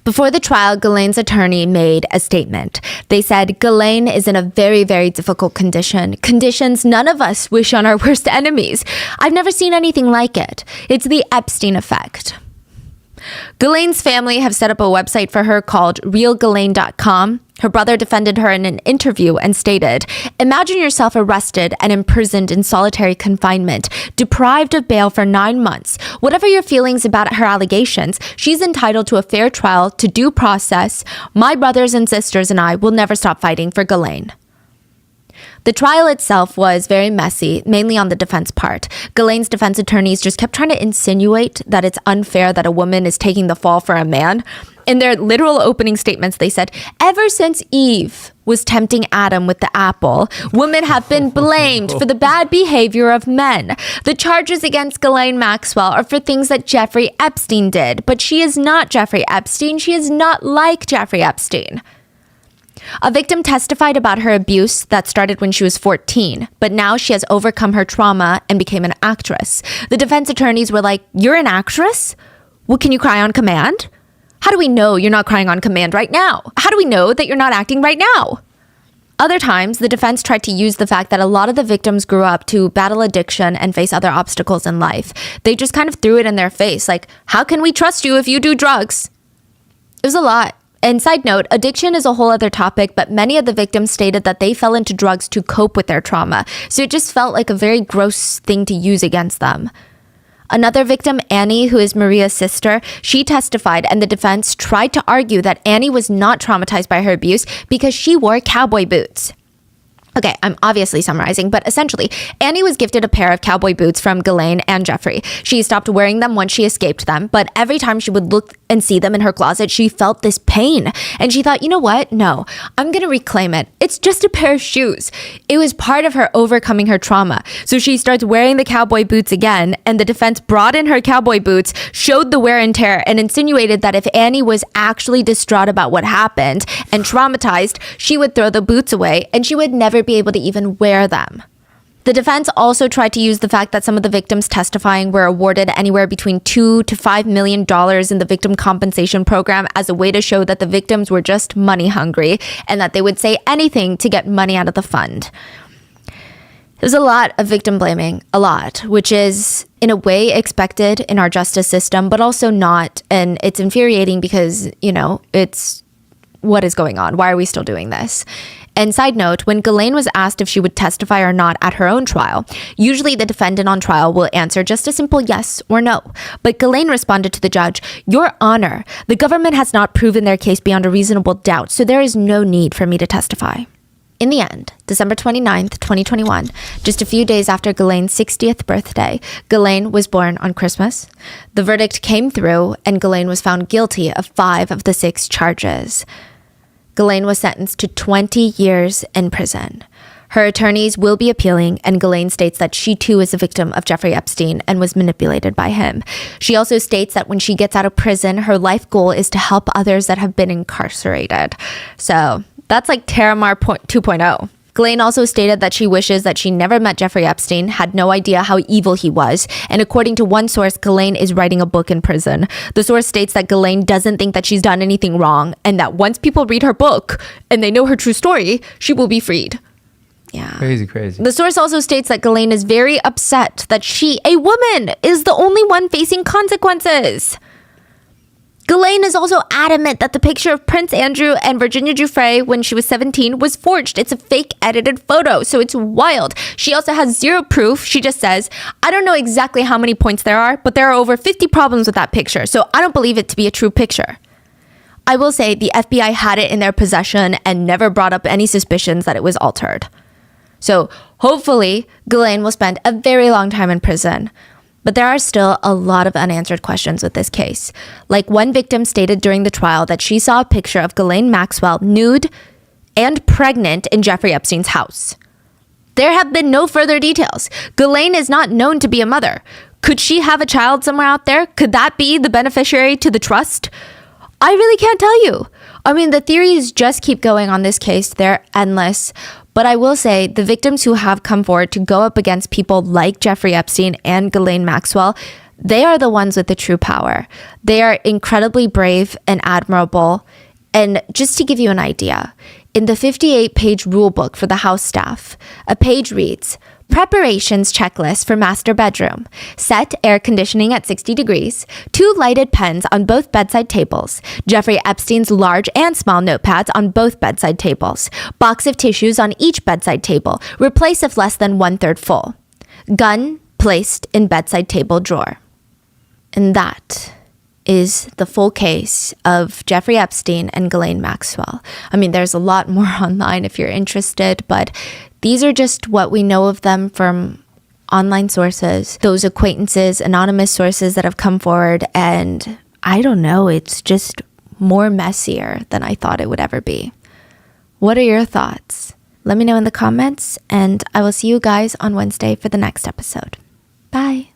Before the trial, Ghislaine's attorney made a statement. They said, Ghislaine is in a very, very difficult condition. Conditions none of us wish on our worst enemies. I've never seen anything like it. It's the Epstein effect. Ghislaine's family have set up a website for her called realghislaine.com. Her brother defended her in an interview and stated, imagine yourself arrested and imprisoned in solitary confinement, deprived of bail for 9 months. Whatever your feelings about her allegations, she's entitled to a fair trial, to due process. My brothers and sisters and I will never stop fighting for Ghislaine. The trial itself was very messy, mainly on the defense part. Ghislaine's defense attorneys just kept trying to insinuate that it's unfair that a woman is taking the fall for a man. In their literal opening statements, they said, ever since Eve was tempting Adam with the apple, women have been blamed for the bad behavior of men. The charges against Ghislaine Maxwell are for things that Jeffrey Epstein did, but she is not Jeffrey Epstein. She is not like Jeffrey Epstein. A victim testified about her abuse that started when she was 14, but now she has overcome her trauma and became an actress. The defense attorneys were like, you're an actress? Well, can you cry on command? How do we know you're not crying on command right now? How do we know that you're not acting right now? Other times, the defense tried to use the fact that a lot of the victims grew up to battle addiction and face other obstacles in life. They just kind of threw it in their face, like, how can we trust you if you do drugs? It was a lot. And side note, addiction is a whole other topic, but many of the victims stated that they fell into drugs to cope with their trauma. So it just felt like a very gross thing to use against them. Another victim, Annie, who is Maria's sister, she testified, and the defense tried to argue that Annie was not traumatized by her abuse because she wore cowboy boots. Okay, I'm obviously summarizing, but essentially, Annie was gifted a pair of cowboy boots from Ghislaine and Jeffrey. She stopped wearing them once she escaped them, but every time she would look and see them in her closet, she felt this pain. And she thought, you know what? No, I'm gonna reclaim it. It's just a pair of shoes. It was part of her overcoming her trauma. So she starts wearing the cowboy boots again, and the defense brought in her cowboy boots, showed the wear and tear, and insinuated that if Annie was actually distraught about what happened and traumatized, she would throw the boots away and she would never be able to even wear them. The defense also tried to use the fact that some of the victims testifying were awarded anywhere between $2 to $5 million in the victim compensation program as a way to show that the victims were just money hungry and that they would say anything to get money out of the fund. There's a lot of victim blaming, a lot, which is in a way expected in our justice system, but also not. And it's infuriating because, it's what is going on? Why are we still doing this? And side note, when Ghislaine was asked if she would testify or not at her own trial, usually the defendant on trial will answer just a simple yes or no. But Ghislaine responded to the judge, "Your Honor, the government has not proven their case beyond a reasonable doubt, so there is no need for me to testify." In the end, December 29th, 2021, just a few days after Ghislaine's 60th birthday, Ghislaine was born on Christmas. The verdict came through and Ghislaine was found guilty of 5 of the 6 charges. Ghislaine was sentenced to 20 years in prison. Her attorneys will be appealing, and Ghislaine states that she too is a victim of Jeffrey Epstein and was manipulated by him. She also states that when she gets out of prison, her life goal is to help others that have been incarcerated. So that's like Terramar 2.0. Ghislaine also stated that she wishes that she never met Jeffrey Epstein, had no idea how evil he was, and according to one source, Ghislaine is writing a book in prison. The source states that Ghislaine doesn't think that she's done anything wrong, and that once people read her book and they know her true story, she will be freed. Yeah. Crazy. The source also states that Ghislaine is very upset that she, a woman, is the only one facing consequences. Ghislaine is also adamant that the picture of Prince Andrew and Virginia Giuffre when she was 17 was forged. It's a fake edited photo, so it's wild. She also has zero proof. She just says, "I don't know exactly how many points there are, but there are over 50 problems with that picture, so I don't believe it to be a true picture." I will say the FBI had it in their possession and never brought up any suspicions that it was altered. So hopefully, Ghislaine will spend a very long time in prison. But there are still a lot of unanswered questions with this case. Like one victim stated during the trial that she saw a picture of Ghislaine Maxwell nude and pregnant in Jeffrey Epstein's house. There have been no further details. Ghislaine is not known to be a mother. Could she have a child somewhere out there? Could that be the beneficiary to the trust? I really can't tell you. I mean, the theories just keep going on this case. They're endless. But I will say the victims who have come forward to go up against people like Jeffrey Epstein and Ghislaine Maxwell, they are the ones with the true power. They are incredibly brave and admirable. And just to give you an idea, in the 58-page rule book for the house staff, a page reads, "Preparations checklist for master bedroom. Set air conditioning at 60 degrees. 2 lighted pens on both bedside tables. Jeffrey Epstein's large and small notepads on both bedside tables. Box of tissues on each bedside table. Replace if less than 1/3 full. Gun placed in bedside table drawer." And that is the full case of Jeffrey Epstein and Ghislaine Maxwell. I mean, there's a lot more online if you're interested, but these are just what we know of them from online sources, those acquaintances, anonymous sources that have come forward. And I don't know, it's just more messier than I thought it would ever be. What are your thoughts? Let me know in the comments, and I will see you guys on Wednesday for the next episode. Bye.